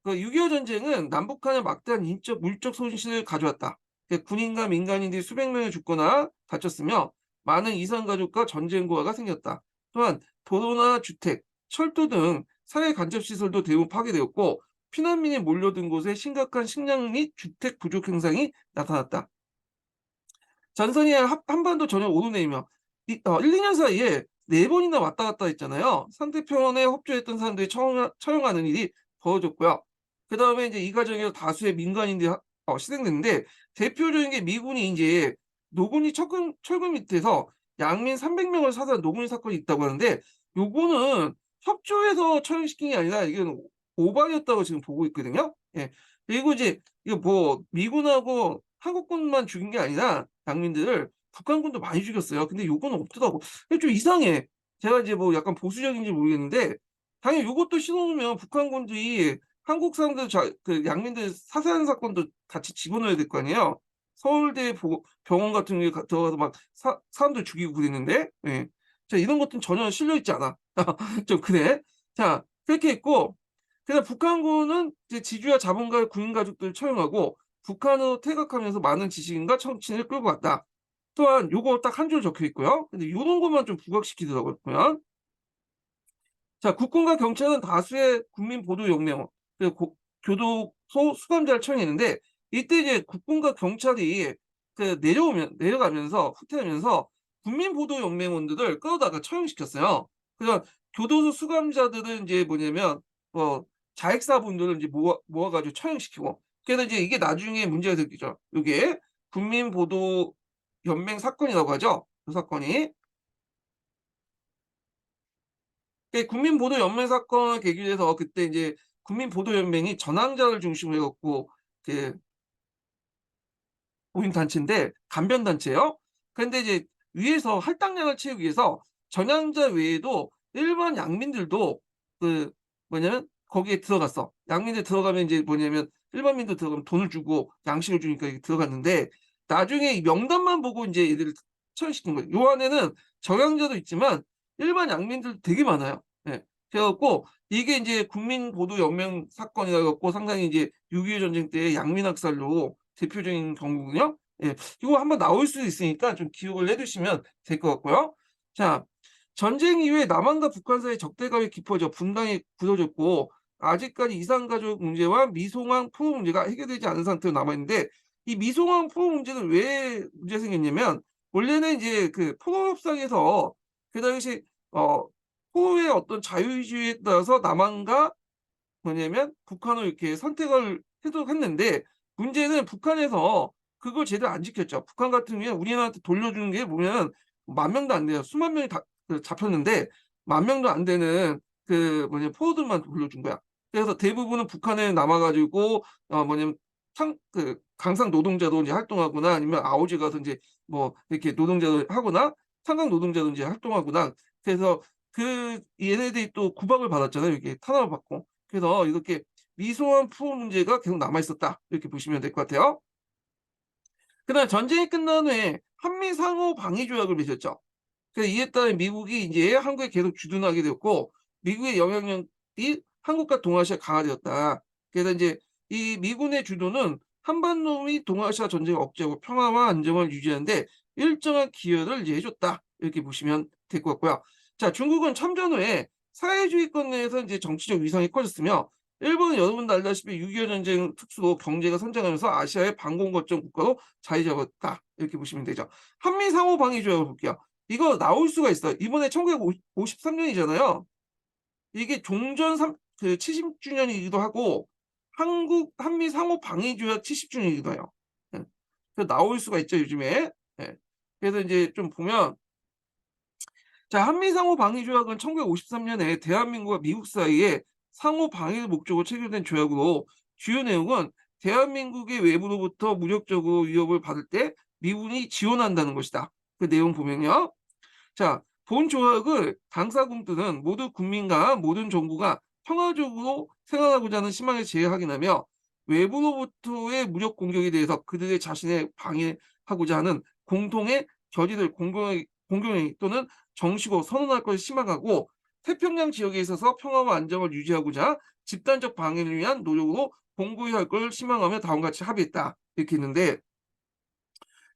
S1: 그 6.25 전쟁은 남북한의 막대한 인적, 물적 손실을 가져왔다. 그 군인과 민간인들이 수백 명이 죽거나 다쳤으며 많은 이산 가족과 전쟁 고아가 생겼다. 또한 도로나 주택, 철도 등 사회 간접 시설도 대부분 파괴되었고 피난민이 몰려든 곳에 심각한 식량 및 주택 부족 현상이 나타났다. 전선이 한반도 전역 오르내리며 1-2년 사이에 4번이나 왔다 갔다 했잖아요. 상대편에 협조했던 사람들이 처형하는 일이 벌어졌고요. 그다음에 이제 이 과정에서 다수의 민간인들이 희생됐는데 대표적인 게 미군이 인제 노군이 철근 밑에서 양민 300 명을 사살한 노군이 사건이 있다고 하는데 요거는 협조해서 처형시킨 게 아니라 이건 오발이었다고 지금 보고 있거든요. 예. 그리고 이제 이거 뭐 미군하고 한국군만 죽인 게 아니라 양민들을 북한군도 많이 죽였어요. 근데 요거는 없더라고. 그게 좀 이상해. 제가 이제 뭐 약간 보수적인지 모르겠는데 당연히 요것도 신호면 북한군들이 한국 사람들 그 양민들 사살한 사건도 같이 집어넣어야 될 거 아니에요. 서울대 병원 같은 데 들어가서 막 사람들 죽이고 그랬는데 예. 자 이런 것들은 전혀 실려 있지 않아. 좀 그래. 자 그렇게 했고 그다음 북한군은 이제 지주야 자본가의 군인 가족들을 처형하고 북한으로 퇴각하면서 많은 지식인과 청친을 끌고 갔다. 또한 요거 딱 한 줄 적혀 있고요. 근데 요런 것만 좀 부각시키더라고요 보면. 자 국군과 경찰은 다수의 국민 보도 영명 그리고 교도소 수감자를 처형했는데 이때 이제 국군과 경찰이 그 내려가면서 후퇴하면서 국민 보도 영맹원들을 끌어다가 처형시켰어요. 그래서 교도소 수감자들은 인제 뭐냐면 뭐 자익사분들을 인제 모아 가지고 처형시키고 그래서 이제 이게 나중에 문제가 생기죠. 요게 국민 보도 연맹 사건이라고 하죠. 그 사건이. 그 국민보도연맹 사건을 계기로 해서 그때 인제 국민보도연맹이 전향자를 중심으로 해 갖고 그 모임 단체인데 간변 단체예요. 근데 이제 위에서 할당량을 채우기 위해서 전향자 외에도 일반 양민들도 그 뭐냐면 거기에 들어갔어. 양민들 들어가면 인제 뭐냐면 일반민도 들어가면 돈을 주고 양식을 주니까 이게 들어갔는데 나중에 이 명단만 보고 인제 얘들을 처형시킨 거예요. 요 안에는 정향자도 있지만 일반 양민들도 되게 많아요. 예. 그래 갖고 이게 인제 국민보도연맹 사건이라 갖고 상당히 이제 6.25 전쟁 때 양민 학살로 대표적인 경우거든요. 예. 이거 한번 나올 수도 있으니까 좀 기억을 해 두시면 될 것 같고요. 자 전쟁 이후에 남한과 북한 사이의 적대감이 깊어져 분당이 굳어졌고 아직까지 이산 가족 문제와 미송환 포로 문제가 해결되지 않은 상태로 남아 있는데 이 미송환 포로 문제는 왜 문제가 생겼냐면 원래는 이제 그 포로 협상에서 그 당시 어 포로의 어떤 자유주의에 따라서 남한과 뭐냐면 북한을 이렇게 선택을 하도록 했는데 문제는 북한에서 그걸 제대로 안 지켰죠. 북한 같은 경우에 우리나라한테 돌려주는 게 보면 10,000명도 안 돼요. 수만 명이 다 잡혔는데 10,000명도 안 되는 그 포로들만 돌려준 거야. 그래서 대부분은 북한에 남아 가지고 뭐냐면 강상 노동자로 인제 활동하거나 아니면 아오지 가서 인제 뭐 이렇게 노동자로 하거나 탄광 노동자로 인제 활동하거나 그래서 얘네들이 또 구박을 받았잖아요. 이렇게 탄압을 받고. 그래서 이렇게 미소한 푸어 문제가 계속 남아 있었다. 이렇게 보시면 될 것 같아요. 그다음에 전쟁이 끝난 후에 한미 상호 방위 조약을 맺었죠. 그래서 이에 따라 미국이 이제 한국에 계속 주둔하게 되었고 미국의 영향력이 한국과 동아시아에 강화되었다. 그래서 인제 이 미군의 주도는 한반도 및 동아시아 전쟁을 억제하고 평화와 안정을 유지하는 데 일정한 기여를 이제 해 줬다. 이렇게 보시면 될 것 같고요. 자 중국은 참전 후에 사회주의권 내에서 인제 정치적 위상이 커졌으며 일본은 여러분도 알다시피 6.25 전쟁 특수로 경제가 성장하면서 아시아의 방공 거점 국가로 자리 잡았다. 이렇게 보시면 되죠. 한미 상호 방위 조약을 볼게요. 이거 나올 수가 있어요. 이번에 1953 년이잖아요. 이게 종전 70 주년이기도 하고 한미 상호 방위 조약 70 주년이기도 해요. 예. 그래서 나올 수가 있죠, 요즘에. 예. 그래서 인제 좀 보면 자 한미 상호 방위 조약은 1953 년에 대한민국과 미국 사이에 상호 방위를 목적으로 체결된 조약으로 주요 내용은 대한민국의 외부로부터 무력적으로 위협을 받을 때 미군이 지원한다는 것이다. 그 내용 보면요. 자, 본 조약을 당사국들은 모두 국민과 모든 정부가 평화적으로 생활하고자 하는 희망을 제하하며 외부로부터의 무력 공격에 대해서 그들의 자신의 방해하고자 하는 공통의 결의를 공공행위 또는 정식으로 선언할 것을 희망하고 태평양 지역에 있어서 평화와 안정을 유지하고자 집단적 방해를 위한 노력으로 공고히 할 것을 희망하며 다음과 같이 합의했다. 이렇게 있는데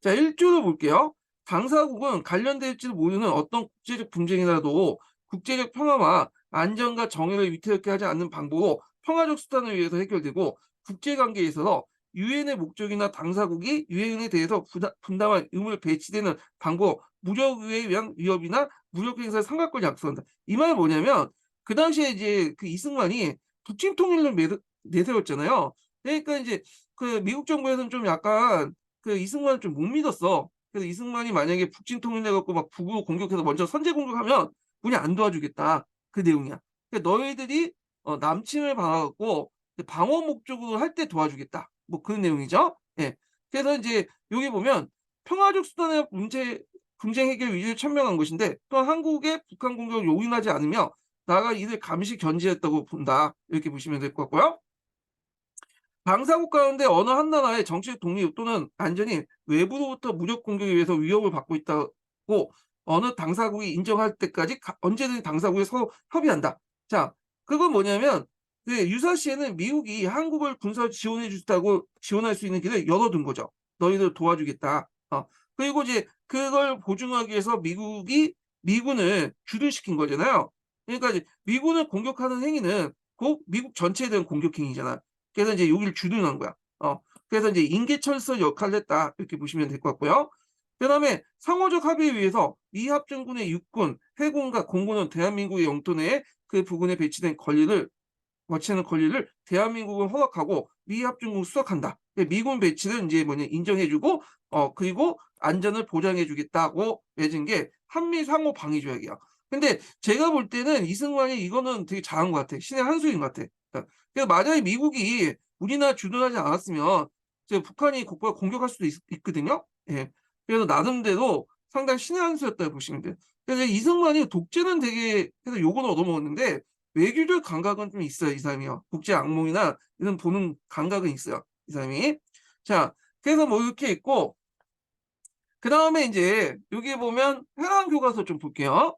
S1: 자, 1조를 볼게요. 당사국은 관련될지도 모르는 어떤 국제적 분쟁이라도 국제적 평화와 안정과 정의를 위태롭게 하지 않는 방법으로 평화적 수단을 위해서 해결되고 국제관계에 있어서 유엔의 목적이나 당사국이 유엔에 대해서 분담할 의무를 배치되는 방법, 무력에 의한 위협이나 무력 행사의 상각권을 약속한다. 이 말은 뭐냐면 그 당시에 이제 그 이승만이 북침 통일을 내세웠잖아요. 그러니까 이제 그 미국 정부에서는 좀 약간 그 이승만을 좀 못 믿었어. 그래서 이승만이 만약에 북진 통일해 갖고 막 북으로 공격해서 먼저 선제 공격하면 우리 안 도와주겠다. 그 내용이야. 그러니까 너희들이 남침을 방어 갖고 방어 목적으로 할 때 도와주겠다. 뭐 그런 내용이죠. 예. 그래서 이제 여기 보면 평화적 수단의 분쟁 해결 위주를 천명한 것인데 또한 한국의 북한 공격을 용인하지 않으며 나아가 이를 감시 견지했다고 본다. 이렇게 보시면 될 것 같고요. 당사국 가운데 어느 한 나라의 정치적 독립 또는 안전이 외부로부터 무력 공격에 의해서 위협을 받고 있다고 어느 당사국이 인정할 때까지 언제든지 당사국이 서로 협의한다. 자, 그건 뭐냐면 그 유사시에는 미국이 한국을 군사로 지원해 주겠다고 지원할 수 있는 길을 열어둔 거죠. 너희들 도와주겠다. 그리고 이제 그걸 보증하기 위해서 미국이 미군을 주둔시킨 거잖아요. 그러니까 이제 미군을 공격하는 행위는 곧 미국 전체에 대한 공격 행위잖아. 그래서 이제 여기를 주둔한 거야. 그래서 이제 인계철서 역할을 했다. 이렇게 보시면 될 것 같고요. 그다음에 상호적 합의에 의해서 미 합중군의 육군, 해군과 공군은 대한민국의 영토 내에 그 부근에 배치된 거치하는 권리를 대한민국은 허락하고 미 합중국 수락한다. 미군 배치를 이제 뭐냐 인정해주고 그리고 안전을 보장해주겠다고 맺은 게 한미 상호 방위 조약이야. 근데 제가 볼 때는 이승만이 이거는 되게 잘한 것 같아. 신의 한 수인 것 같아. 그래서 만약에 미국이 우리나라 주둔하지 않았으면 이제 북한이 곧바로 공격할 수도 있거든요. 예. 그래서 나름대로 상당히 신의 한 수였다고 보시면 돼요. 그래서 이승만이 독재는 되게 해서 욕은 얻어먹었는데 외교적 감각은 좀 있어요, 이 사람이요. 국제 악몽이나 이런 보는 감각은 있어요, 이 사람이. 자, 그래서 뭐 이렇게 있고, 그 다음에 이제 여기 보면 해랑 교과서 좀 볼게요.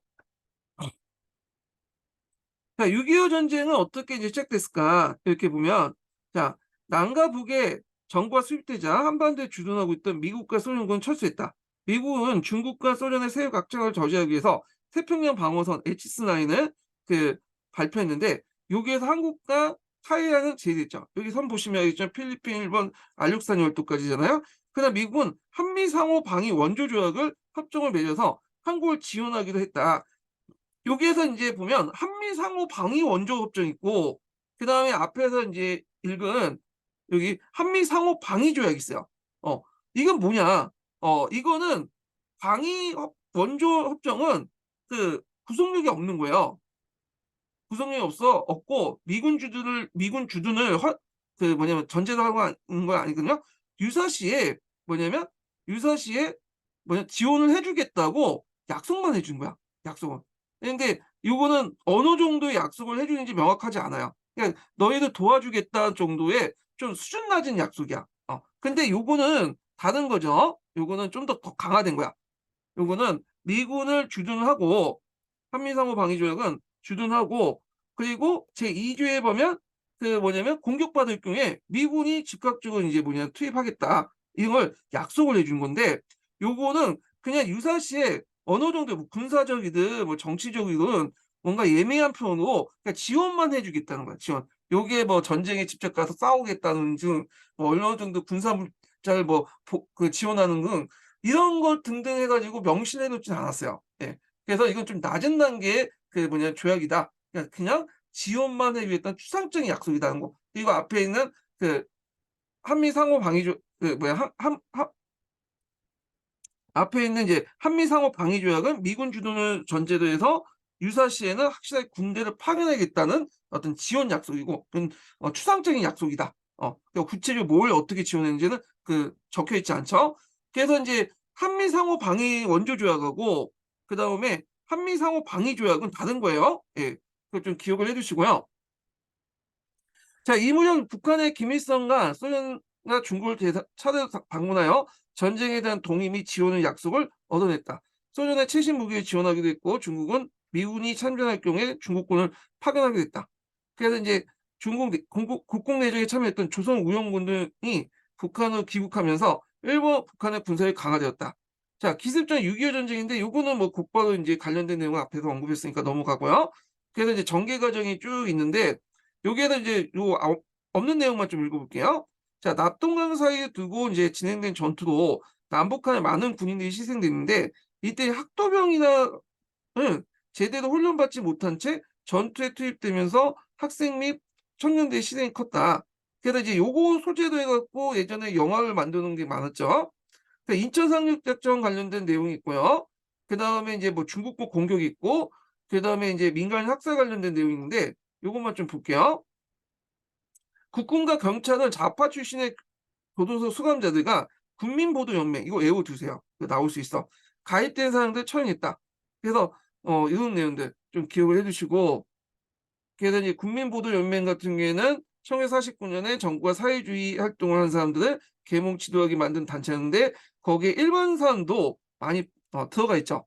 S1: 자, 6.25 전쟁은 어떻게 이제 시작됐을까? 이렇게 보면, 자, 남과 북에 정부가 수립되자 한반도에 주둔하고 있던 미국과 소련군은 철수했다. 미국은 중국과 소련의 세력 확장을 저지하기 위해서 태평양 방어선 H9을 그 발표했는데 여기에서 한국과 타이완은 제외됐죠. 여기 선 보시면 알겠지만 필리핀, 일본, 알육산 열도까지잖아요. 그러나 미국은 한미 상호 방위 원조 조약을 협정을 맺어서 한국을 지원하기도 했다. 여기에서 이제 보면 한미 상호 방위 원조 협정 있고 그다음에 앞에서 이제 읽은 여기 한미 상호 방위 조약이 있어요. 이건 뭐냐? 이거는 방위 원조 협정은 그 구속력이 없는 거예요. 구성력이 없고 미군 주둔을 그 뭐냐면 전제도 하고 하는 건 아니거든요. 유사시에 뭐냐면 유사시에 지원을 해주겠다고 약속만 해준 거야. 약속은. 근데 요거는 어느 정도의 약속을 해주는지 명확하지 않아요. 그냥 너희들 도와주겠다 정도의 좀 수준 낮은 약속이야. 근데 요거는 다른 거죠. 요거는 좀 더 강화된 거야. 요거는 미군을 주둔하고 한미상호 방위조약은 주둔하고 그리고 제2조에 보면 그 뭐냐면 공격받을 경우에 미군이 즉각적으로 이제 뭐냐 투입하겠다. 이걸 약속을 해준 건데 요거는 그냥 유사시에 어느 정도 뭐 군사적이든 뭐 정치적이든 뭔가 예민한 표현으로 그냥 지원만 해주겠다는 거야. 지원. 요게 뭐 전쟁에 직접 가서 싸우겠다는 등 뭐 어느 정도 군사물자를 그 지원하는 등 이런 것 등등 해가지고 명시해 놓진 않았어요. 예. 그래서 이건 좀 낮은 단계의 그 뭐냐 조약이다. 그냥 지원만 하기 위했던 추상적인 약속이라는 거. 그리고 앞에 있는 그 한미 상호 방위조 그 뭐야 앞에 있는 이제 한미 상호 방위 조약은 미군 주둔을 전제로 해서 유사시에는 확실하게 군대를 파견하겠다는 어떤 지원 약속이고 추상적인 약속이다. 그러니까 구체적으로 뭘 어떻게 지원했는지는 적혀 있지 않죠. 그래서 인제 한미 상호 방위 원조 조약하고 그다음에 한미 상호 방위 조약은 다른 거예요. 예. 그거 좀 기억을 해 두시고요. 자, 이 무렵 북한의 김일성과 소련과 중국을 차례로 방문하여 전쟁에 대한 동의 및 지원의 약속을 얻어냈다. 소련의 최신 무기를 지원하기도 했고 중국은 미군이 참전할 경우에 중국군을 파견하게 됐다. 그래서 이제 중국 국공 내정에 참여했던 조선 우영군 등이 북한으로 귀국하면서 일본 북한의 군사력이 강화되었다. 자, 기습전 6.25 전쟁인데 요거는 뭐 곧바로 인제 관련된 내용은 앞에서 언급했으니까 넘어가고요. 그래서 이제 전개 과정이 쭉 있는데 여기에서 이제 없는 내용만 좀 읽어 볼게요. 자, 낙동강 사이에 두고 이제 진행된 전투로 남북한의 많은 군인들이 희생됐는데 이때 학도병이나 제대로 훈련받지 못한 채 전투에 투입되면서 학생 및 청년들의 희생이 컸다. 그래서 이제 요거 소재로 해 갖고 예전에 영화를 만드는 게 많았죠. 인천 상륙작전 관련된 내용이 있고요. 그다음에 인제 뭐 중국군 공격이 있고 그다음에 인제 민간 학살 관련된 내용이 있는데 요것만 좀 볼게요. 국군과 경찰은 좌파 출신의 교도소 수감자들과 국민보도연맹 이거 외워 두세요. 이거 나올 수 있어. 가입된 사람들 처형했다. 그래서 이런 내용들 좀 기억을 해 두시고 그래서 이제 국민보도연맹 같은 경우에는 1949 년에 정부가 사회주의 활동을 한 사람들을 계몽 지도하게 만든 단체였는데 거기에 일반 사람도 많이 들어가 있죠.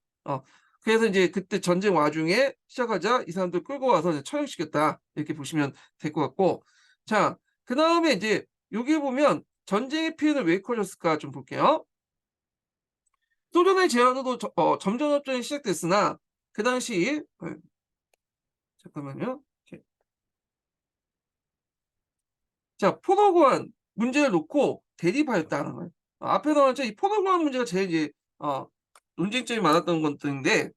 S1: 그래서 인제 그때 전쟁 와중에 시작하자 이 사람들 끌고 와서 이제 처형시켰다. 이렇게 보시면 될 것 같고 자, 그다음에 인제 여기 보면 전쟁의 피해는 왜 커졌을까 좀 볼게요. 소련의 제안으로 점전협정이 시작됐으나 그 당시 잠깐만요. 이렇게 자, 포도구한 문제를 놓고 대립하였다는 거예요. 앞에 나왔죠. 이 포도구한 문제가 제일 이제 논쟁점이 많았던 것들인데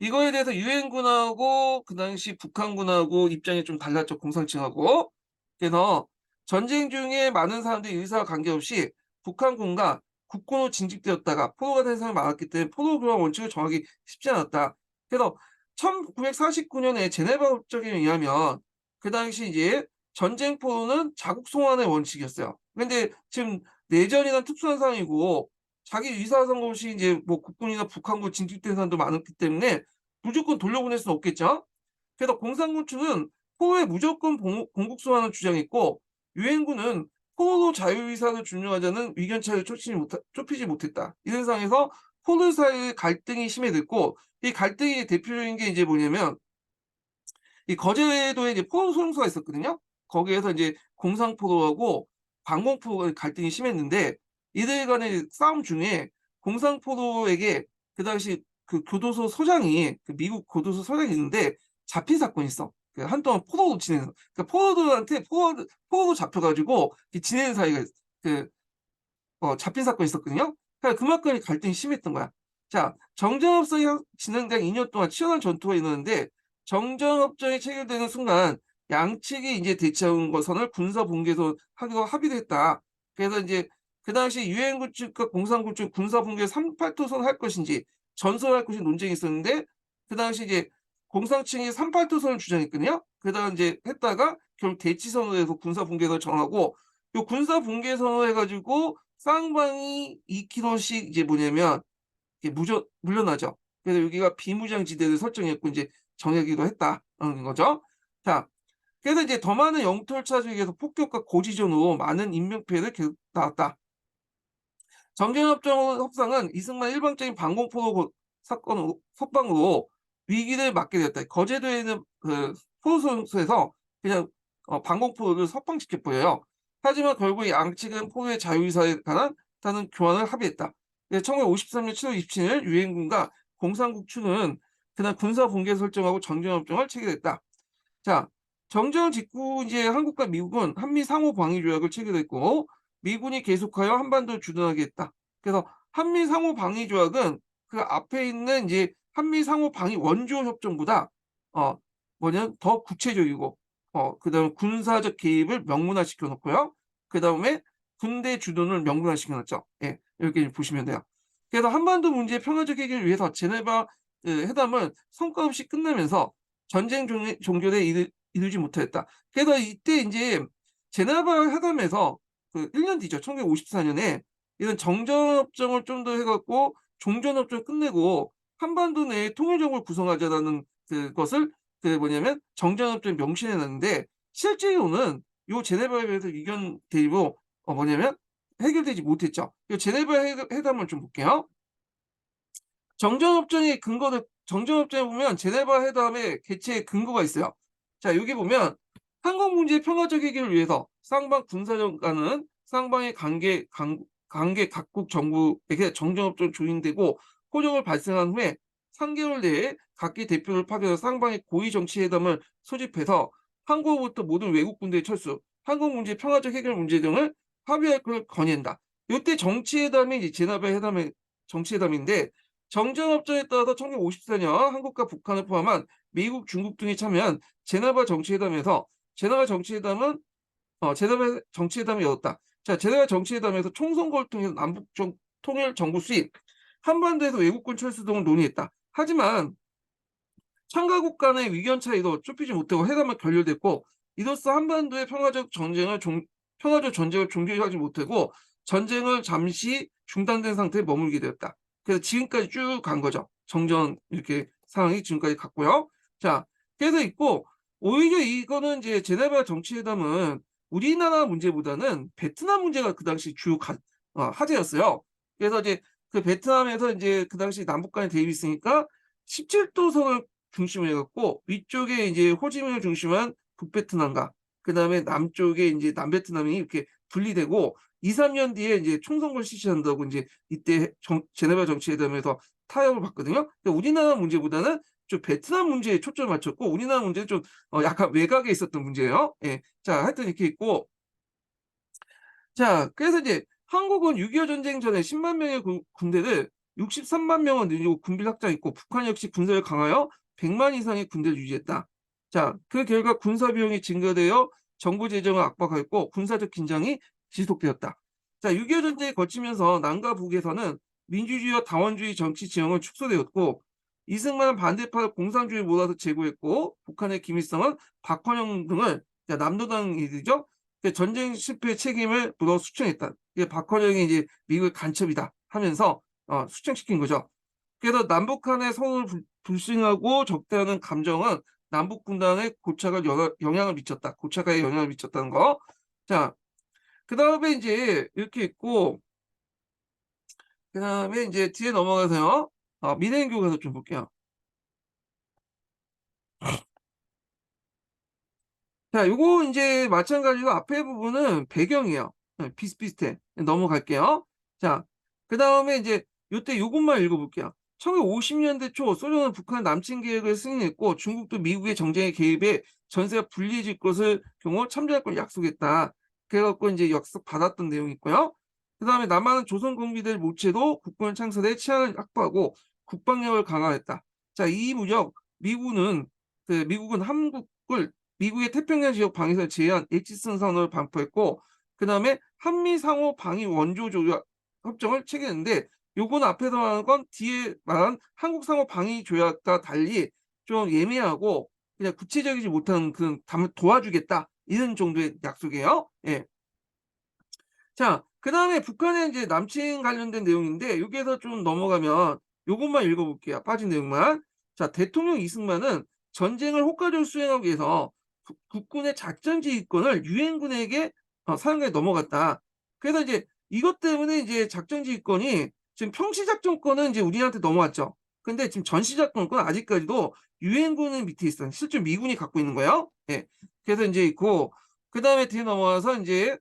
S1: 이거에 대해서 유엔군하고 그 당시 북한군하고 입장이 좀 달랐죠, 공산층하고. 그래서 전쟁 중에 많은 사람들이 의사와 관계없이 북한군과 국군으로 징집되었다가 포로가 된 사람이 많았기 때문에 포로 교환 원칙을 정하기 쉽지 않았다. 그래서 1949 년에 제네바 협정에 의하면 그 당시 이제 전쟁 포로는 자국 송환의 원칙이었어요. 근데 지금 내전이란 특수한 상황이고 자기 의사 상관없이 이제 뭐 국군이나 북한군 징집된 사람도 많았기 때문에 무조건 돌려보낼 수는 없겠죠. 그래서 공산군 측은 포로의 무조건 공국 소환을 주장했고 유엔군은 포로 자유의사를 존중하자는 의견 차이를 좁히지 못했다. 이런 상황에서 포로 사이의 갈등이 심해졌고 이 갈등의 대표적인 게 이제 뭐냐면 이 거제도에 이제 포로 소용소가 있었거든요. 거기에서 이제 공상포로하고 방공포로의 갈등이 심했는데 이들 간의 싸움 중에 공상포로에게 그 당시 그 교도소 소장이 미국 교도소 소장이 있는데 잡힌 사건이 있어. 한동안 포로로 지내는 그러니까 포로들한테 포로로 잡혀 가지고 지내는 사이가 그 잡힌 사건이 있었거든요. 그러니까 그만큼 갈등이 심했던 거야. 자, 정전협정이 진행된 2년 동안 치열한 전투가 일어났는데 정전협정이 체결되는 순간 양측이 인제 대치하는 선을 군사 분계선 하기로 합의를 했다. 그래서 인제 그 당시 유엔군 측과 공산군 측 군사 분계 38 토선을 할 것인지 전선을 할 것인지 논쟁이 있었는데 그 당시 이제 공산층이 38 토선을 주장했거든요. 그러다가 인제 했다가 결국 대치선으로 해서 군사 분계선을 정하고 요 군사 분계선을 해 가지고 쌍방이 2km씩 이제 뭐냐면 이게 물러나죠. 그래서 여기가 비무장지대를 설정했고 인제 정하기로 했다라는 거죠. 자, 그래서 이제 더 많은 영토를 차지하기 위해서 폭격과 고지전으로 많은 인명피해를 계속 낳았다. 정전협정 협상은 이승만 일방적인 방공포로 사건으로 석방으로 위기를 맞게 되었다. 거제도에 있는 포로소에서 그냥 방공포를 석방시켜 버려요. 하지만 결국 양측은 포로의 자유의사에 관한 교환을 합의했다. 1953년 7월 27일 유엔군과 공산국 측은 그날 군사 분계 설정하고 정전협정을 체결했다. 자, 정전 직후 이제 한국과 미국은 한미 상호 방위 조약을 체결했고 미군이 계속하여 한반도를 주둔하게 했다. 그래서 한미 상호 방위 조약은 그 앞에 있는 이제 한미 상호 방위 원조 협정보다 어 뭐냐 더 구체적이고 그다음에 군사적 개입을 명문화시켜 놓고요. 그다음에 군대 주둔을 명문화시켜 놨죠. 예. 이렇게 보시면 돼요. 그래서 한반도 문제 평화적 해결을 위해서 제네바 회담은 성과 없이 끝나면서 전쟁 종결에 이르지 못하였다. 그래서 이때 인제 제네바 회담에서 그 1년 뒤죠. 1954년에 이런 정전협정을 좀 더 해 갖고 종전협정을 끝내고 한반도 내에 통일정부를 구성하자라는 그것을 뭐냐면 정전협정에 명시해 놨는데 실제로는 요 제네바 회담에서 의견 대립으로 뭐냐면 해결되지 못했죠. 요 제네바 회담을 좀 볼게요. 정전협정에 보면 제네바 회담의 개최의 근거가 있어요. 자, 여기 보면 한국 문제 평화적 해결을 위해서 쌍방 군사적 간은 쌍방의 관계 각국 정부에게 정전협정 조인되고 호정을 발생한 후에 3개월 내에 각기 대표를 파견해 쌍방의 고위 정치회담을 소집해서 한국으로부터 모든 외국 군대의 철수, 한국 문제 평화적 해결 문제 등을 합의할 것을 건의한다. 이때 정치회담이 이제 제네바 회담의 정치회담인데 정전협정에 따라서 1954년 한국과 북한을 포함한 미국, 중국 등이 참여한 제네바 정치회담에서 제네바 정치회담이 열었다. 자, 제네바 정치회담에서 총선거를 통해서 남북 통일 정부 수립, 한반도에서 외국군 철수 등을 논의했다. 하지만 참가국 간의 의견 차이도 좁히지 못하고 회담은 결렬됐고 이로써 한반도의 평화적 전쟁을 종결하지 못하고 전쟁을 잠시 중단된 상태에 머물게 되었다. 그래서 지금까지 쭉 간 거죠. 정전 이렇게 상황이 지금까지 갔고요. 자, 그래서 있고 오히려 이거는 이제 제네바 정치회담은 우리나라 문제보다는 베트남 문제가 그 당시 주요 화제였어요. 그래서 이제 그 베트남에서 이제 그 당시 남북 간의 대립이 있으니까 17도선을 중심으로 해갖고 위쪽에 이제 호지민을 중심한 북베트남과 그 다음에 남쪽에 이제 남베트남이 이렇게 분리되고 2, 3년 뒤에 이제 총선거를 실시한다고 이제 이때 제네바 정치회담에서 타협을 봤거든요. 우리나라 문제보다는 좀 베트남 문제에 초점을 맞췄고 우리나라 문제는 좀 약간 외곽에 있었던 문제예요. 예. 자, 하여튼 이렇게 있고 자, 그래서 이제 한국은 6.25 전쟁 전에 10만 명의 군대를 63만 명을 늘리고 군비를 확장했고 북한 역시 군사를 강하여 100만 이상의 군대를 유지했다. 자, 그 결과 군사 비용이 증가되어 정부 재정을 압박하였고 군사적 긴장이 지속되었다. 자, 6.25 전쟁이 거치면서 남과 북에서는 민주주의와 다원주의 정치 지형은 축소되었고 이승만은 반대파 공산주의 몰아서 제고했고 북한의 김일성은 박헌영 등을 남로당이죠. 전쟁 실패 책임을 물어 수청했다. 박헌영이 이제 미국의 간첩이다 하면서 수청시킨 거죠. 그래서 남북한의 성을 불신하고 적대하는 감정은 남북 군단의 고착을 영향을 미쳤다. 고착화에 영향을 미쳤다는 거. 자, 그 다음에 이제 이렇게 있고, 그 다음에 이제 뒤에 넘어가서요. 민행 교과서 좀 볼게요. 자, 요거 이제 마찬가지로 앞에 부분은 배경이에요. 비슷비슷해. 넘어갈게요. 자, 그 다음에 이제 요때 요것만 읽어볼게요. 1950년대 초 소련은 북한 남침 계획을 승인했고 중국도 미국의 정쟁에 개입해 전세가 불리해질 것을 경우 참전할 걸 약속했다. 그래갖고 이제 약속 받았던 내용이 있고요. 그 다음에 남한은 조선 공비들 모체도 국군을 창설해 치안을 확보하고 국방력을 강화했다. 자, 이 무렵 미국은 한국을 미국의 태평양 지역 방위선을 제외한 엑지슨 선언을 반포했고 그 다음에 한미 상호 방위 원조 조약 협정을 체결했는데 요건 앞에서 말한 건 뒤에 말한 한국 상호 방위 조약과 달리 좀 예매하고 그냥 구체적이지 못한 그 도와주겠다 이런 정도의 약속이에요. 예. 자, 그 다음에 북한의 이제 남침 관련된 내용인데 여기에서 좀 넘어가면 요것만 읽어볼게요. 빠진 내용만. 자, 대통령 이승만은 전쟁을 효과적으로 수행하기 위해서 국군의 작전 지휘권을 유엔군에게 사용에 넘어갔다. 그래서 이제 이것 때문에 이제 작전 지휘권이 지금 평시작전권은 이제 우리한테 넘어왔죠. 근데 지금 전시작전권 아직까지도 유엔군은 밑에 있어요. 실제 미군이 갖고 있는 거예요. 예. 그래서 이제 있고 그 다음에 뒤에 넘어와서 이제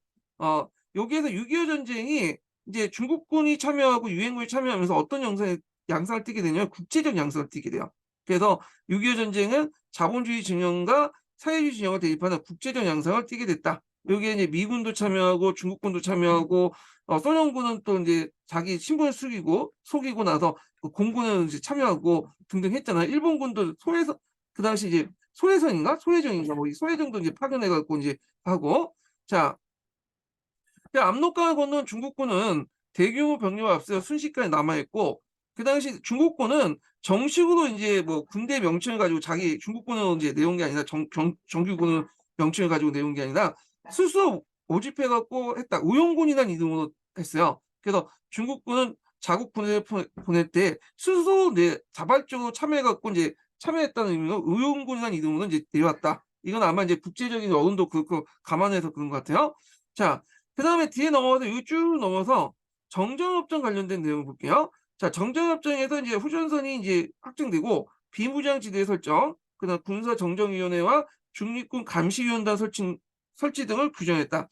S1: 여기에서 6.25 전쟁이 이제 중국군이 참여하고 유엔군이 참여하면서 어떤 양상을 띠게 되냐면 국제적 양상을 띠게 돼요. 그래서 6.25 전쟁은 자본주의 진영과 사회주의 진영을 대립하는 국제적 양상을 띠게 됐다. 여기에 이제 미군도 참여하고 중국군도 참여하고 소련군은 또 이제 자기 신분을 속이고 나서 공군은 이제 참여하고 등등 했잖아요. 일본군도 그 당시 이제 소해정인가 뭐 소해정도 이제 파견해갖고 이제 하고 자. 압록강을 건넌 중국군은 대규모 병력을 앞세워 순식간에 남아있고 그 당시 중국군은 정식으로 이제 뭐 군대 명칭을 가지고 중국군은 이제 내온 게 아니라 정규군은 명칭을 가지고 내온 게 아니라 스스로 모집해 갖고 했다. 우용군이라는 이름으로 했어요. 그래서 중국군은 자국 군을 보낼 때 스스로 자발적으로 참여해 갖고 이제 참여했다는 의미로 의용군이라는 이름으로 이제 내려왔다. 이건 아마 이제 국제적인 여론도 그렇고 감안해서 그런 것 같아요. 자, 그다음에 뒤에 넘어가서 여기 쭉 넘어서 정전협정 관련된 내용을 볼게요. 자, 정전협정에서 이제 휴전선이 이제 확정되고 비무장지대 설정, 그다음 군사정정위원회와 중립군 감시위원단 설치 등을 규정했다.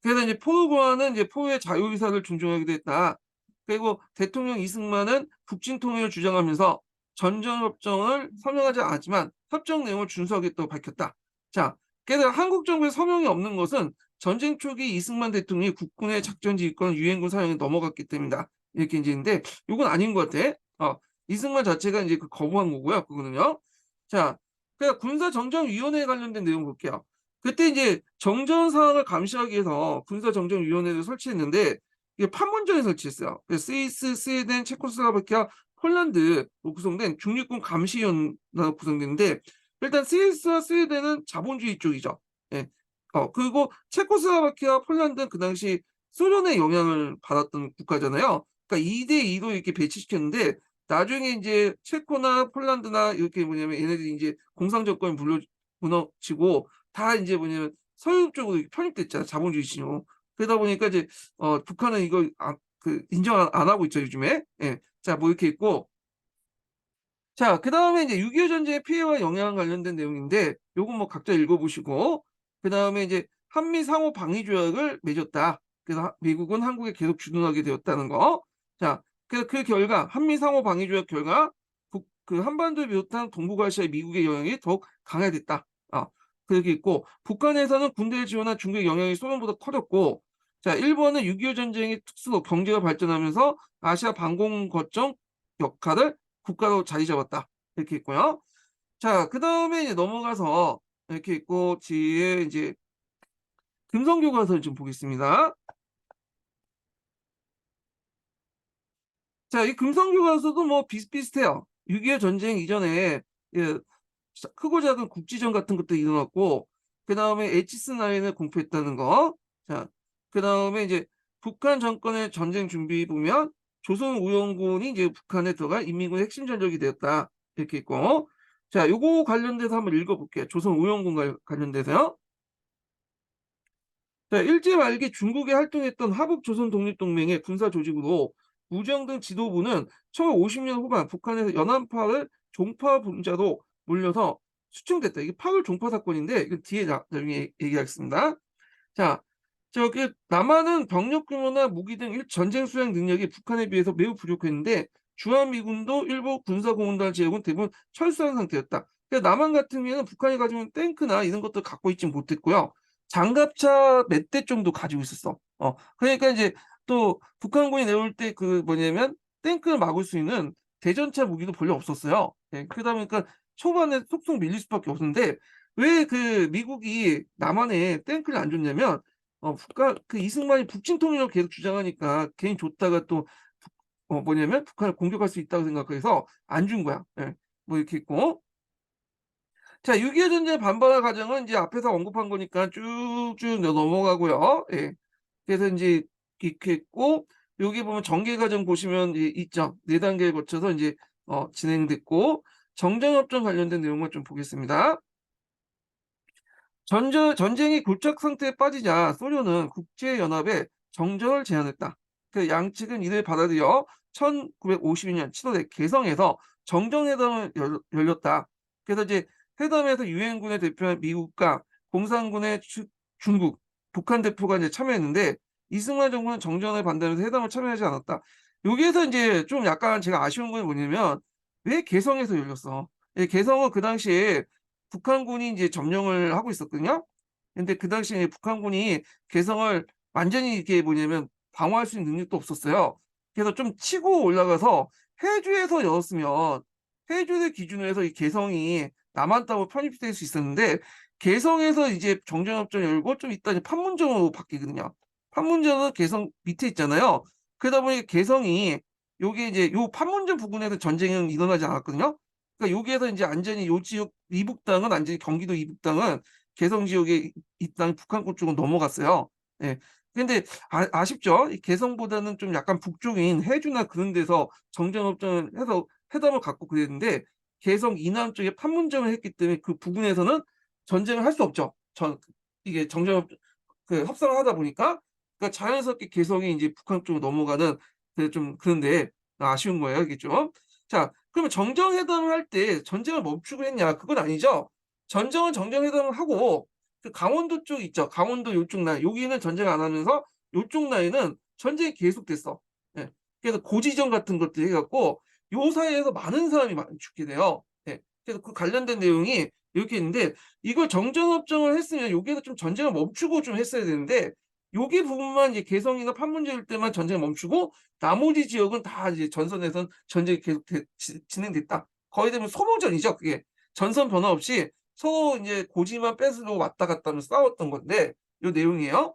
S1: 그래서 이제 포로고안은 이제 포로의 자유의사를 존중하기도 했다. 그리고 대통령 이승만은 북진 통일을 주장하면서 전전협정을 서명하지 않았지만 협정 내용을 준수하겠다고 밝혔다. 자, 게다가 한국 정부의 서명이 없는 것은 전쟁 초기 이승만 대통령이 국군의 작전 지휘권 유엔군 사용에 넘어갔기 때문이다. 이렇게 이제 있는데 이건 아닌 것 같아. 이승만 자체가 이제 거부한 거고요. 그거는요. 자, 그러니까 군사정정위원회에 관련된 내용 볼게요. 그때 이제 정전 상황을 감시하기 위해서 군사정정위원회를 설치했는데 이게 판문점에 설치했어요. 그래서 스위스, 스웨덴, 체코슬로바키아, 폴란드로 구성된 중립군 감시위원회가 구성되는데 일단 스위스와 스웨덴은 자본주의 쪽이죠. 예. 그리고 체코슬로바키아, 폴란드는 그 당시 소련의 영향을 받았던 국가잖아요. 그러니까 2대2로 이렇게 배치시켰는데 나중에 이제 체코나 폴란드나 이렇게 뭐냐면 얘네들이 이제 공산 정권이 무너지고 다 이제 뭐냐면 서유 쪽으로 편입됐잖아요. 자본주의 신용. 그러다 보니까 이제 북한은 이거 인정 안 하고 있죠, 요즘에. 예. 자, 뭐 이렇게 있고. 자, 그다음에 이제 6.25 전쟁의 피해와 영향 관련된 내용인데 요건 뭐 각자 읽어보시고 그다음에 이제 한미 상호 방위 조약을 맺었다. 그래서 미국은 한국에 계속 주둔하게 되었다는 거. 자, 그래서 그 결과 한미 상호 방위 조약 결과 그 한반도를 비롯한 동북아시아의 미국의 영향이 더욱 강화됐다. 그렇게 있고 북한에서는 군대를 지원한 중국의 영향이 소련보다 커졌고 자, 일본은 6.25 전쟁의 특수로 경제가 발전하면서 아시아 방공 거점 역할을 국가로 자리 잡았다. 이렇게 있고요. 자, 그다음에 이제 넘어가서 이렇게 있고 뒤에 이제 금성교과서를 좀 보겠습니다. 자, 이 금성교과서도 뭐 비슷비슷해요. 6.25 전쟁 이전에 예, 크고 작은 국지전 같은 것도 일어났고 그다음에 H9을 공표했다는 거. 자, 그다음에 이제 북한 정권의 전쟁 준비 보면 조선우영군이 이제 북한에 들어갈 인민군 핵심 전력이 되었다. 이렇게 있고. 자, 요거 관련돼서 한번 읽어볼게요. 조선우영군 관련돼서요. 자, 일제 말기 중국에 활동했던 화북조선독립동맹의 군사 조직으로 우정 등 지도부는 1950년 후반 북한에서 연안파를 종파 분자로 몰려서 수청됐다. 이게 8월 종파 사건인데 이거 뒤에 나중에 얘기하겠습니다. 자, 저기 남한은 병력 규모나 무기 등 전쟁 수행 능력이 북한에 비해서 매우 부족했는데 주한미군도 일부 군사공원단 제국은 대부분 철수한 상태였다. 그러니까 남한 같은 경우에는 북한이 가지고 있는 탱크나 이런 것도 갖고 있지 못했고요. 장갑차 몇 대 정도 가지고 있었어. 그러니까 이제 또 북한군이 내올 때 그 뭐냐면 탱크를 막을 수 있는 대전차 무기도 별로 없었어요. 예, 그러다 보니까 초반에 속속 밀릴 수밖에 없는데 왜 그 미국이 남한에 탱크를 안 줬냐면 그 이승만이 북진 통일을 계속 주장하니까 괜히 줬다가 또 뭐냐면 북한을 공격할 수 있다고 생각해서 안 준 거야. 예, 뭐 이렇게 있고. 자, 6.25 전쟁 반발의 과정은 이제 앞에서 언급한 거니까 쭉쭉 넘어가고요. 예. 그래서 이제 이렇게 있고 여기 보면 전개 과정 보시면 있죠. 4단계를 거쳐서 이제 진행됐고 정전협정 관련된 내용을 좀 보겠습니다. 전쟁이 굴착 상태에 빠지자 소련은 국제연합에 정전을 제안했다. 그 양측은 이를 받아들여 1952년 7월에 개성에서 정전회담을 열렸다. 그래서 이제 회담에서 유엔군에 대표한 미국과 공산군의 중국, 북한 대표가 이제 참여했는데 이승만 정부는 정전을 반대하면서 회담을 참여하지 않았다. 여기에서 이제 좀 약간 제가 아쉬운 건 뭐냐면 왜 개성에서 열렸어? 개성은 그 당시에 북한군이 이제 점령을 하고 있었거든요. 근데 그 당시에 북한군이 개성을 완전히 이렇게 뭐냐면 방어할 수 있는 능력도 없었어요. 그래서 좀 치고 올라가서 해주에서 열었으면 해주를 기준으로 해서 이 개성이 남한 땅으로 편입될 수 있었는데 개성에서 이제 정전협정 열고 좀 이따 이제 판문점으로 바뀌거든요. 판문점은 개성 밑에 있잖아요. 그러다 보니 개성이 요게 이제 요 판문점 부근에서 전쟁은 일어나지 않았거든요. 그러니까 여기에서 이제 안전히 요 지역 이북 땅은 완전히 경기도 이북 땅은 개성 지역에 있다가 북한권 쪽으로 넘어갔어요. 예. 근데 아쉽죠. 이 개성보다는 좀 약간 북쪽인 해주나 그런 데서 정전협정을 해서 회담을 갖고 그랬는데 개성 이남 쪽에 판문점을 했기 때문에 그 부근에서는 전쟁을 할 수 없죠. 이게 정전협 협상을 하다 보니까 그러니까 자연스럽게 개성이 인제 북한 쪽으로 넘어가는 좀 그런데 아쉬운 거예요 이게 좀. 자 그러면 정정회담을 할 때 전쟁을 멈추고 했냐? 그건 아니죠. 정정회담을 하고 그 강원도 쪽 있죠. 강원도 요쪽 라인 여기는 전쟁 안 하면서 요쪽 라인은 전쟁이 계속됐어. 예. 그래서 고지전 같은 것들 해 갖고 요 사이에서 많은 사람이 많이 죽게 돼요. 예. 그래서 그 관련된 내용이 이렇게 있는데 이걸 정전협정을 했으면 여기에서 좀 전쟁을 멈추고 좀 했어야 되는데 여기 부분만 이제 개성이나 판문점일 때만 전쟁을 멈추고 나머지 지역은 다 이제 전선에선 전쟁이 계속 진행됐다. 거의 되면 소모전이죠 그게. 전선 변화 없이 서로 인제 고지만 뺏으려고 왔다 갔다 하면서 싸웠던 건데 요 내용이에요.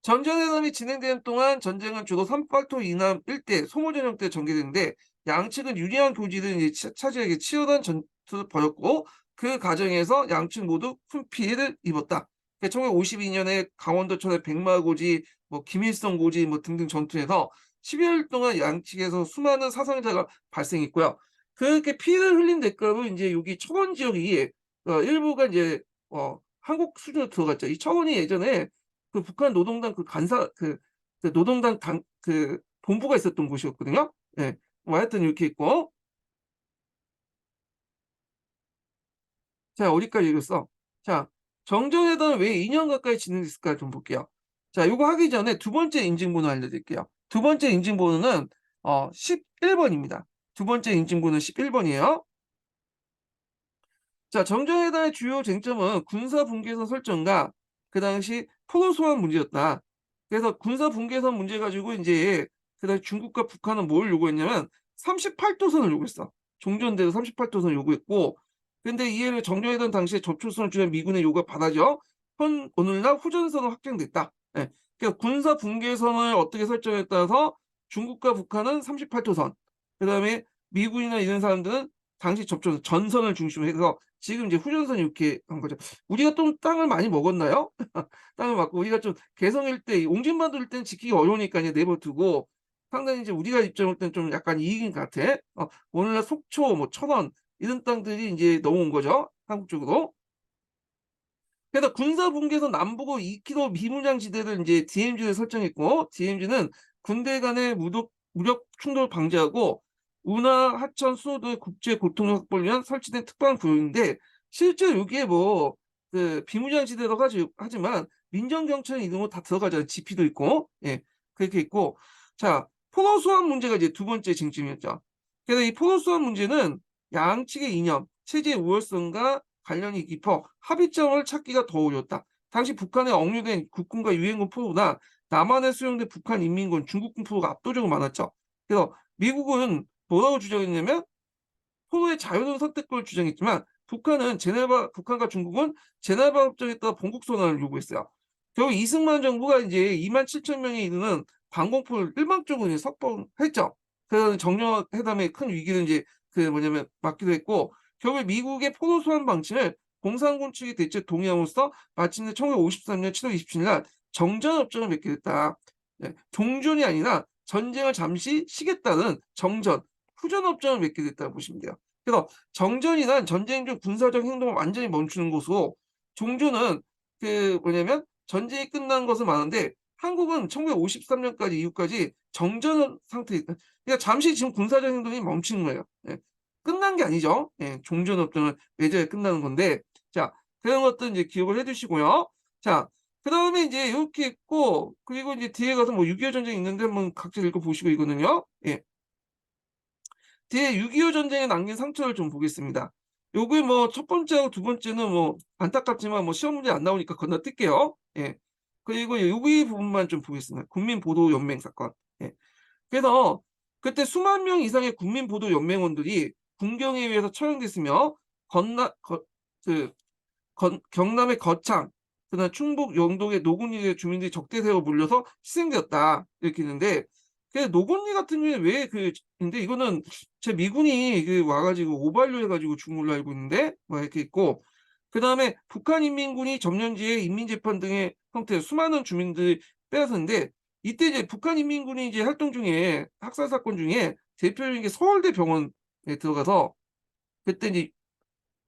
S1: 전쟁회담이 진행되는 동안 전쟁은 주로 삼팔토 이남 일대 소모전 형태로 전개되는데 양측은 유리한 교지를 이제 차지하기 치열한 전투를 벌였고 그 과정에서 양측 모두 큰 피해를 입었다. 1952년에 강원도천의 백마고지, 뭐 김일성 고지 뭐 등등 전투에서 10여일 동안 양측에서 수많은 사상자가 발생했고요. 그렇게 피해를 흘린 대가로 인제 여기 철원 지역이 일부가 인제 한국 수준으로 들어갔죠. 이 철원이 예전에 그 북한 노동당 그 간사 노동당 본부가 있었던 곳이었거든요. 예. 뭐 하여튼 이렇게 있고 자 어디까지 읽었어? 자 정정회담은 왜 2년 가까이 진행됐을까 좀 볼게요. 자 요거 하기 전에 두 번째 인증번호 알려드릴게요. 두 번째 인증번호는 11 번입니다. 두 번째 인증번호는 11 번이에요. 자 정정회담의 주요 쟁점은 군사 분계선 설정과 그 당시 포로 소환 문제였다. 그래서 군사 분계선 문제 가지고 인제 그다음에 중국과 북한은 뭘 요구했냐면 38 도선을 요구했어. 종전대로 38 도선을 요구했고 근데 이해를 정정회담 당시에 접촉선을 주는 미군의 요구가 받아져 오늘날 후전선은 확정됐다. 예. 그러니까 군사 분계선을 어떻게 설정에 따라서 중국과 북한은 38 도선 그다음에 미군이나 이런 사람들은 당시 접촉선 전선을 중심으로 해서 지금 이제 후전선이 이렇게 한 거죠. 우리가 좀 땅을 많이 먹었나요? 땅을 먹고 우리가 좀 개성 일대 옹진반도 일대는 지키기 어려우니까 이제 내버 두고 상당히 이제 우리가 입장할 때는 좀 약간 이익인 것 같아. 오늘날 속초 뭐 천원 이런 땅들이 인제 넘어온 거죠, 한국 쪽으로. 그래서 군사 분계선 남북으로 2 킬로 비무장 지대를 인제 DMZ를 설정했고 DMZ는 군대 간의 무력 충돌을 방지하고 운하, 하천, 수도 등 국제 교통력 확보를 위한 설치된 특별한 구역인데 실제로 여기에 뭐 비무장 지대라고 하지만 민정 경찰 이런 거 다 들어가잖아요. 지피도 있고. 예. 그렇게 있고 자 포로 수합 문제가 이제 두 번째 쟁점이었죠. 그래서 이 포로 수합 문제는 양측의 이념, 체제의 우월성과 관련이 깊어 합의점을 찾기가 더 어려웠다. 당시 북한에 억류된 국군과 유엔군 포로나 남한에 수용된 북한 인민군, 중국군 포로가 압도적으로 많았죠. 그래서 미국은 뭐라고 주장했냐면 포로의 자유로운 선택권을 주장했지만 북한과 중국은 제네바 협정에 따라 본국 선언을 요구했어요. 결국 이승만 정부가 이제 27,000 명에 이르는 방공포를 일방적으로 이제 석방했죠. 그래서 정정회담의 큰 위기를 이제 뭐냐면 막기도 했고 결국 미국의 포로 수환 방침을 공산군 측이 대체 동의함으로써 마침내 1953년 7월 27일 날 정전협정을 맺게 됐다. 네, 종전이 아니라 전쟁을 잠시 쉬겠다는 정전, 휴전협정을 맺게 됐다고 보시면 돼요. 그래서 정전이란 전쟁 중 군사적 행동을 완전히 멈추는 것이고 종전은 뭐냐면 전쟁이 끝난 것은 많은데 한국은 1953 년까지 이후까지 정전 상태에 그러니까 잠시 지금 군사적 행동이 멈춘 거예요. 예. 끝난 게 아니죠. 예. 종전협정은 맺어야 끝나는 건데 자 그런 것들 인제 기억을 해 두시고요. 자 그다음에 인제 요렇게 있고 그리고 인제 뒤에 가서 뭐 6.25 전쟁이 있는데 한번 각자 읽어 보시고 이거는요. 예. 뒤에 6.25 전쟁에 남긴 상처를 좀 보겠습니다. 요게 뭐 첫 번째하고 두 번째는 뭐 안타깝지만 뭐 시험 문제 안 나오니까 건너뛸게요. 예. 그리고 여기 부분만 좀 보겠습니다. 국민보도연맹 사건. 예. 그래서 그때 수만 명 이상의 국민보도연맹원들이 군경에 의해서 처형됐으며 건나 거 그 경남의 거창 그다음에 충북 영동의 노군리의 주민들이 적대세로 몰려서 희생되었다. 이렇게 있는데 노군리 같은 경우에 왜 근데 이거는 제 미군이 와 가지고 오발로 해 가지고 죽은 걸로 알고 있는데 뭐 이렇게 있고 그다음에 북한 인민군이 점령지에 인민재판 등의 형태의 수많은 주민들이 빼앗았는데, 이때 이제 북한 인민군이 이제 활동 중에 학살 사건 중에 대표적인 게 서울대 병원에 들어가서, 그때 이제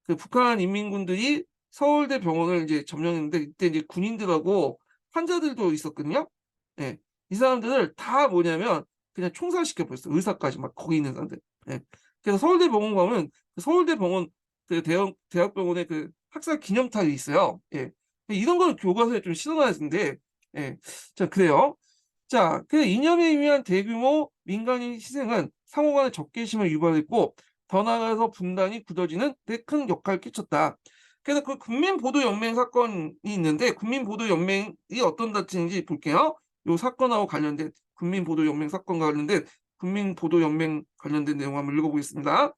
S1: 그 북한 인민군들이 서울대 병원을 이제 점령했는데, 이때 이제 군인들하고 환자들도 있었거든요. 예. 이 사람들을 다 뭐냐면 그냥 총살시켜 버렸어요. 의사까지 막 거기 있는 사람들. 예. 그래서 서울대 병원 가면 그 서울대 병원 그 대학병원에 그 학살 기념탑이 있어요. 예. 이런 걸 교과서에 좀 실어놔야 되는데, 예. 자, 그래요. 자, 그 이념에 의한 대규모 민간인 희생은 상호 간의 적개심을 유발했고, 더 나아가서 분단이 굳어지는 데 큰 역할을 끼쳤다. 그래서 그 국민보도연맹 사건이 있는데, 국민보도연맹이 어떤 단체인지 볼게요. 요 사건하고 관련된, 국민보도연맹 사건과 관련된 국민보도연맹 관련된 내용 한번 읽어보겠습니다.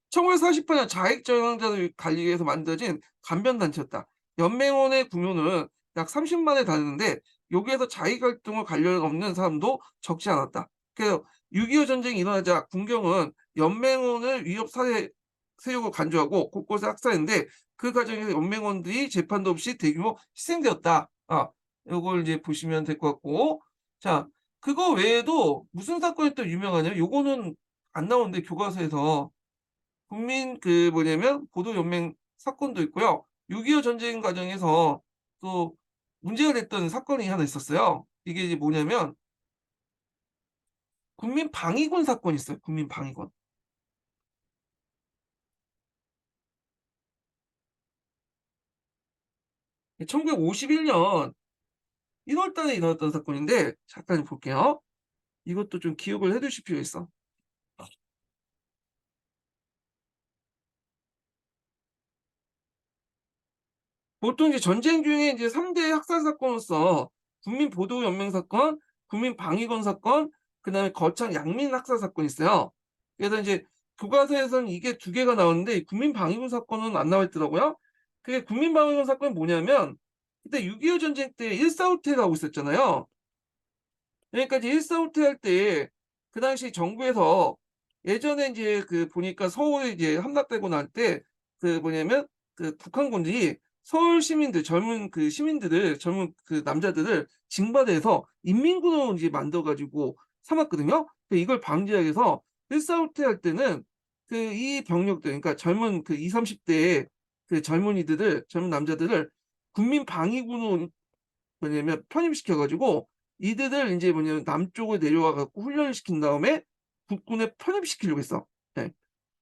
S1: 1948년 자익저항자들 관리에 위해서 만들어진 간변단체였다. 연맹원의 구조는 약 30만에 달하는데, 여기에서 자익활동과 관련 없는 사람도 적지 않았다. 그래서 6.25 전쟁이 일어나자 군경은 연맹원을 위협 사회 세력을 간주하고 곳곳에 학살했는데, 그 과정에서 연맹원들이 재판도 없이 대규모 희생되었다. 요걸 이제 보시면 될 것 같고, 자, 그거 외에도 무슨 사건이 또 유명하냐면, 요거는 안 나오는데 교과서에서 국민 그 뭐냐면 보도연맹 사건도 있고요. 6.25 전쟁 과정에서 또 문제가 됐던 사건이 하나 있었어요. 이게 이제 뭐냐면 국민방위군 사건이 있어요. 국민방위군. 1951년 1월 달에 일어났던 사건인데, 잠깐 볼게요. 이것도 좀 기억을 해 두실 필요가 있어. 보통 이제 전쟁 중에 이제 3대 학살 사건으로서 국민보도연맹 사건, 국민방위군 사건, 그다음에 거창 양민 학살 사건이 있어요. 그래서 이제 교과서에서는 이게 두 개가 나오는데, 국민방위군 사건은 안 나와 있더라고요. 그게 국민방위군 사건이 뭐냐면, 그때 6.25 전쟁 때 일사후퇴를 하고 있었잖아요. 그러니까 이제 일사후퇴 할 때 그 당시 정부에서, 예전에 이제 그 보니까 서울에 이제 함락되고 날 때 그 뭐냐면 그 북한군들이 서울 시민들, 젊은 그 시민들을, 젊은 그 남자들을 징발해서 인민군으로 이제 만들어 가지고 삼았거든요. 이걸 방지하기 위해서 일사후퇴 할 때는 그 이 병력들, 그러니까 젊은 그 20-30 대의 그 젊은이들을, 젊은 남자들을 국민방위군으로 뭐냐면 편입시켜 가지고, 이들을 인제 뭐냐면 남쪽으로 내려와 갖고 훈련을 시킨 다음에 국군에 편입시키려고 했어. 예.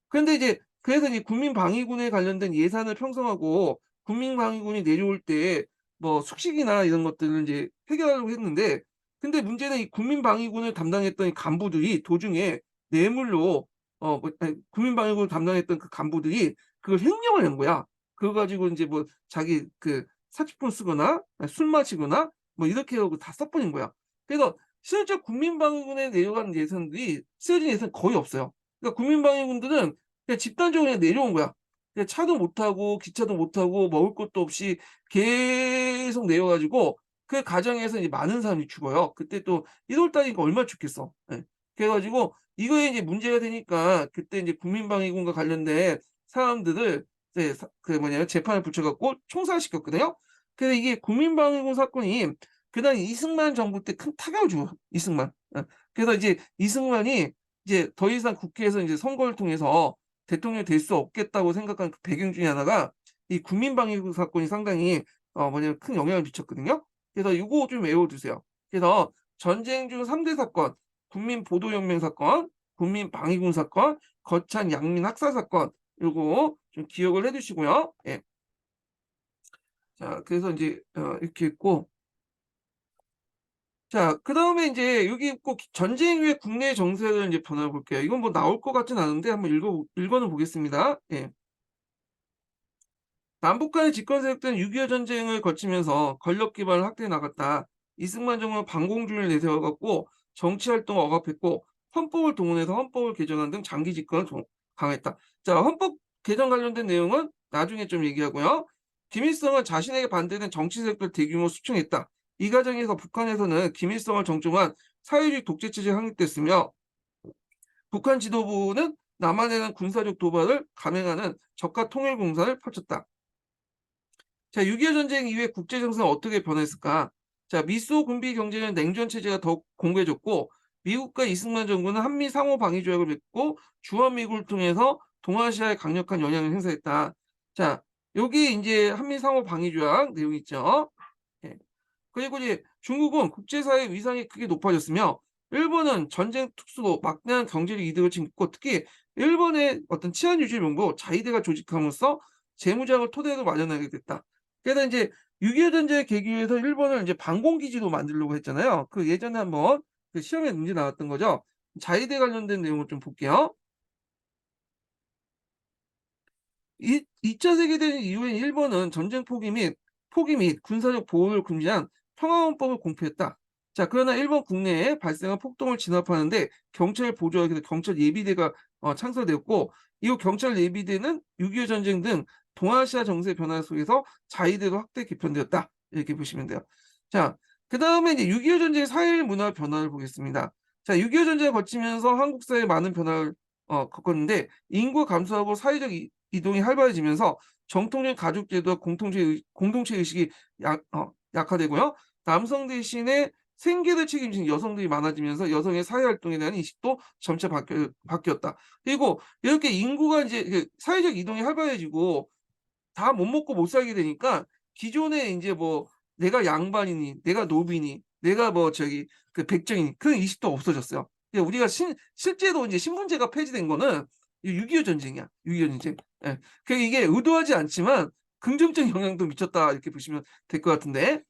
S1: 그런데 이제 그래서 이 국민방위군에 관련된 예산을 편성하고, 국민방위군이 내려올 때 뭐 숙식이나 이런 것들을 인제 해결하려고 했는데, 근데 문제는 이 국민방위군을 담당했던 이 간부들이 도중에 뇌물로 뭐 아니 국민방위군을 담당했던 그 간부들이 그걸 횡령을 한 거야. 그거 가지고 인제 뭐 자기 그 사치품 쓰거나 술 마시거나 뭐 이렇게 하고 다 써 버린 거야. 그래서 실제 국민방위군에 내려간 예산들이 쓰여진 예산이 거의 없어요. 그러니까 국민방위군들은 그냥 집단적으로 그냥 내려온 거야. 그냥 차도 못 타고 기차도 못 타고 먹을 것도 없이 계속 내려 가지고, 그 과정에서 이제 많은 사람이 죽어요. 그때 또 1월 달이니까 얼마나 죽겠어. 예. 그래 가지고 이거에 이제 문제가 되니까, 그때 이제 국민방위군과 관련된 사람들을 이제 그 뭐냐면 재판에 붙여 갖고 총살시켰거든요. 그래서 이게 국민방위군 사건이 그날 이승만 정부 때 큰 타격을 줘, 이승만. 그래서 이제 이승만이 이제 더 이상 국회에서 이제 선거를 통해서 대통령이 될 수 없겠다고 생각한 그 배경 중에 하나가 이 국민방위군 사건이 상당히 뭐냐면 큰 영향을 미쳤거든요. 그래서 요거 좀 외워 두세요. 그래서 전쟁 중 3대 사건, 국민보도연맹 사건, 국민방위군 사건, 거창 양민 학살 사건, 요거 좀 기억을 해 두시고요. 예. 자, 그래서 인제 이렇게 있고, 자, 그다음에 인제 여기 꼭 전쟁 이후의 국내 정세를 인제 변화를 볼게요. 이건 뭐 나올 것 같진 않은데 한번 읽어는 보겠습니다. 예. 남북 간의 집권 세력들은 6.25 전쟁을 거치면서 권력 기반을 확대해 나갔다. 이승만 정부는 반공주의를 내세워 갖고 정치 활동을 억압했고, 헌법을 동원해서 헌법을 개정한 등 장기 집권을 강했다. 자, 헌법 개정 관련된 내용은 나중에 좀 얘기하고요. 김일성은 자신에게 반대된 정치 세력들 대규모 수청했다. 이 과정에서 북한에서는 김일성을 정점한 사회주의 독재 체제가 확립됐으며, 북한 지도부는 남한에는 군사적 도발을 감행하는 적화 통일 공사를 펼쳤다. 자, 6.25 전쟁 이후에 국제 정세는 어떻게 변했을까? 자, 미소 군비 경제는 냉전 체제가 더욱 공고해졌고, 미국과 이승만 정부는 한미 상호 방위 조약을 맺고 주한미군을 통해서 동아시아에 강력한 영향을 행사했다. 자, 여기 이제 한미 상호 방위 조약 내용 있죠. 예. 그리고 이제 중국은 국제사회 위상이 크게 높아졌으며, 일본은 전쟁 특수로 막대한 경제적 이득을 챙겼고, 특히 일본의 어떤 치안 유지 명부 자위대가 조직함으로써 재무장을 토대로 마련하게 됐다. 게다가 이제 6.25 전쟁을 계기로 해서 일본은 이제 방공기지도 만들려고 했잖아요. 그 예전에 한번 그 시험에 문제 나왔던 거죠. 자위대 관련된 내용을 좀 볼게요. 2차 세계대전 이후에 일본은 전쟁 포기 및 군사적 보호를 금지한 평화헌법을 공표했다. 자, 그러나 일본 국내에 발생한 폭동을 진압하는데 경찰을 보조하기 위해서 경찰 예비대가 창설되었고, 이후 경찰 예비대는 6.25 전쟁 등 동아시아 정세 변화 속에서 자위대도 확대 개편되었다. 이렇게 보시면 돼요. 자, 그 다음에 이제 6.25 전쟁의 사회 문화 변화를 보겠습니다. 자, 6.25 전쟁을 거치면서 한국 사회에 많은 변화를 겪었는데, 인구 감소하고 사회적 이동이 활발해지면서 정통적인 가족 제도와 공동체 의식이 약화되고요. 남성 대신에 생계를 책임지는 여성들이 많아지면서 여성의 사회 활동에 대한 인식도 점차 바뀌었다. 그리고 이렇게 인구가 이제 그 사회적 이동이 활발해지고 다 못 먹고 못 살게 되니까, 기존에 이제 뭐 내가 양반이니 내가 노비니 내가 뭐 저기 그 백정이니 그런 인식도 없어졌어요. 우리가 실제로 이제 신분제가 폐지된 거는 6.25 전쟁이야. 6.25 전쟁. 예. 이게 의도하지 않지만 긍정적 영향도 미쳤다, 이렇게 보시면 될 것 같은데.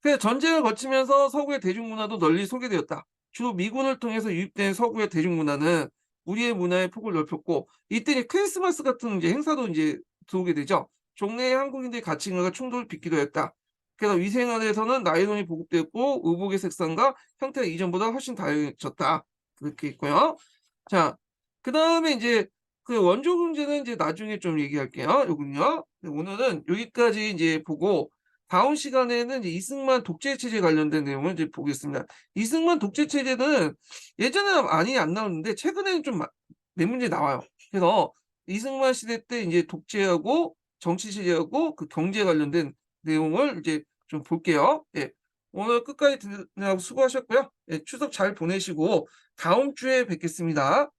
S1: 그래서 전쟁을 거치면서 서구의 대중문화도 널리 소개되었다. 주로 미군을 통해서 유입된 서구의 대중문화는 우리의 문화의 폭을 넓혔고, 이때 이제 크리스마스 같은 이제 행사도 이제 들어오게 되죠. 종래의 한국인들의 가치관과 충돌을 빚기도 했다. 그래서 위생안에서는 나일론이 보급되었고, 의복의 색상과 형태가 이전보다 훨씬 다양해졌다. 그렇게 있고요. 자, 그 다음에 이제 그 원조 경제는 이제 나중에 좀 얘기할게요. 요건요. 오늘은 여기까지 이제 보고, 다음 시간에는 이제 이승만 독재 체제 관련된 내용을 이제 보겠습니다. 이승만 독재 체제는 예전에는 많이 안 나왔는데 최근에는 좀 몇 문제 나와요. 그래서 이승만 시대 때 이제 독재하고 정치 체제하고 그 경제 관련된 내용을 이제 좀 볼게요. 예. 오늘 끝까지 듣느라고 수고하셨고요. 예, 추석 잘 보내시고 다음 주에 뵙겠습니다.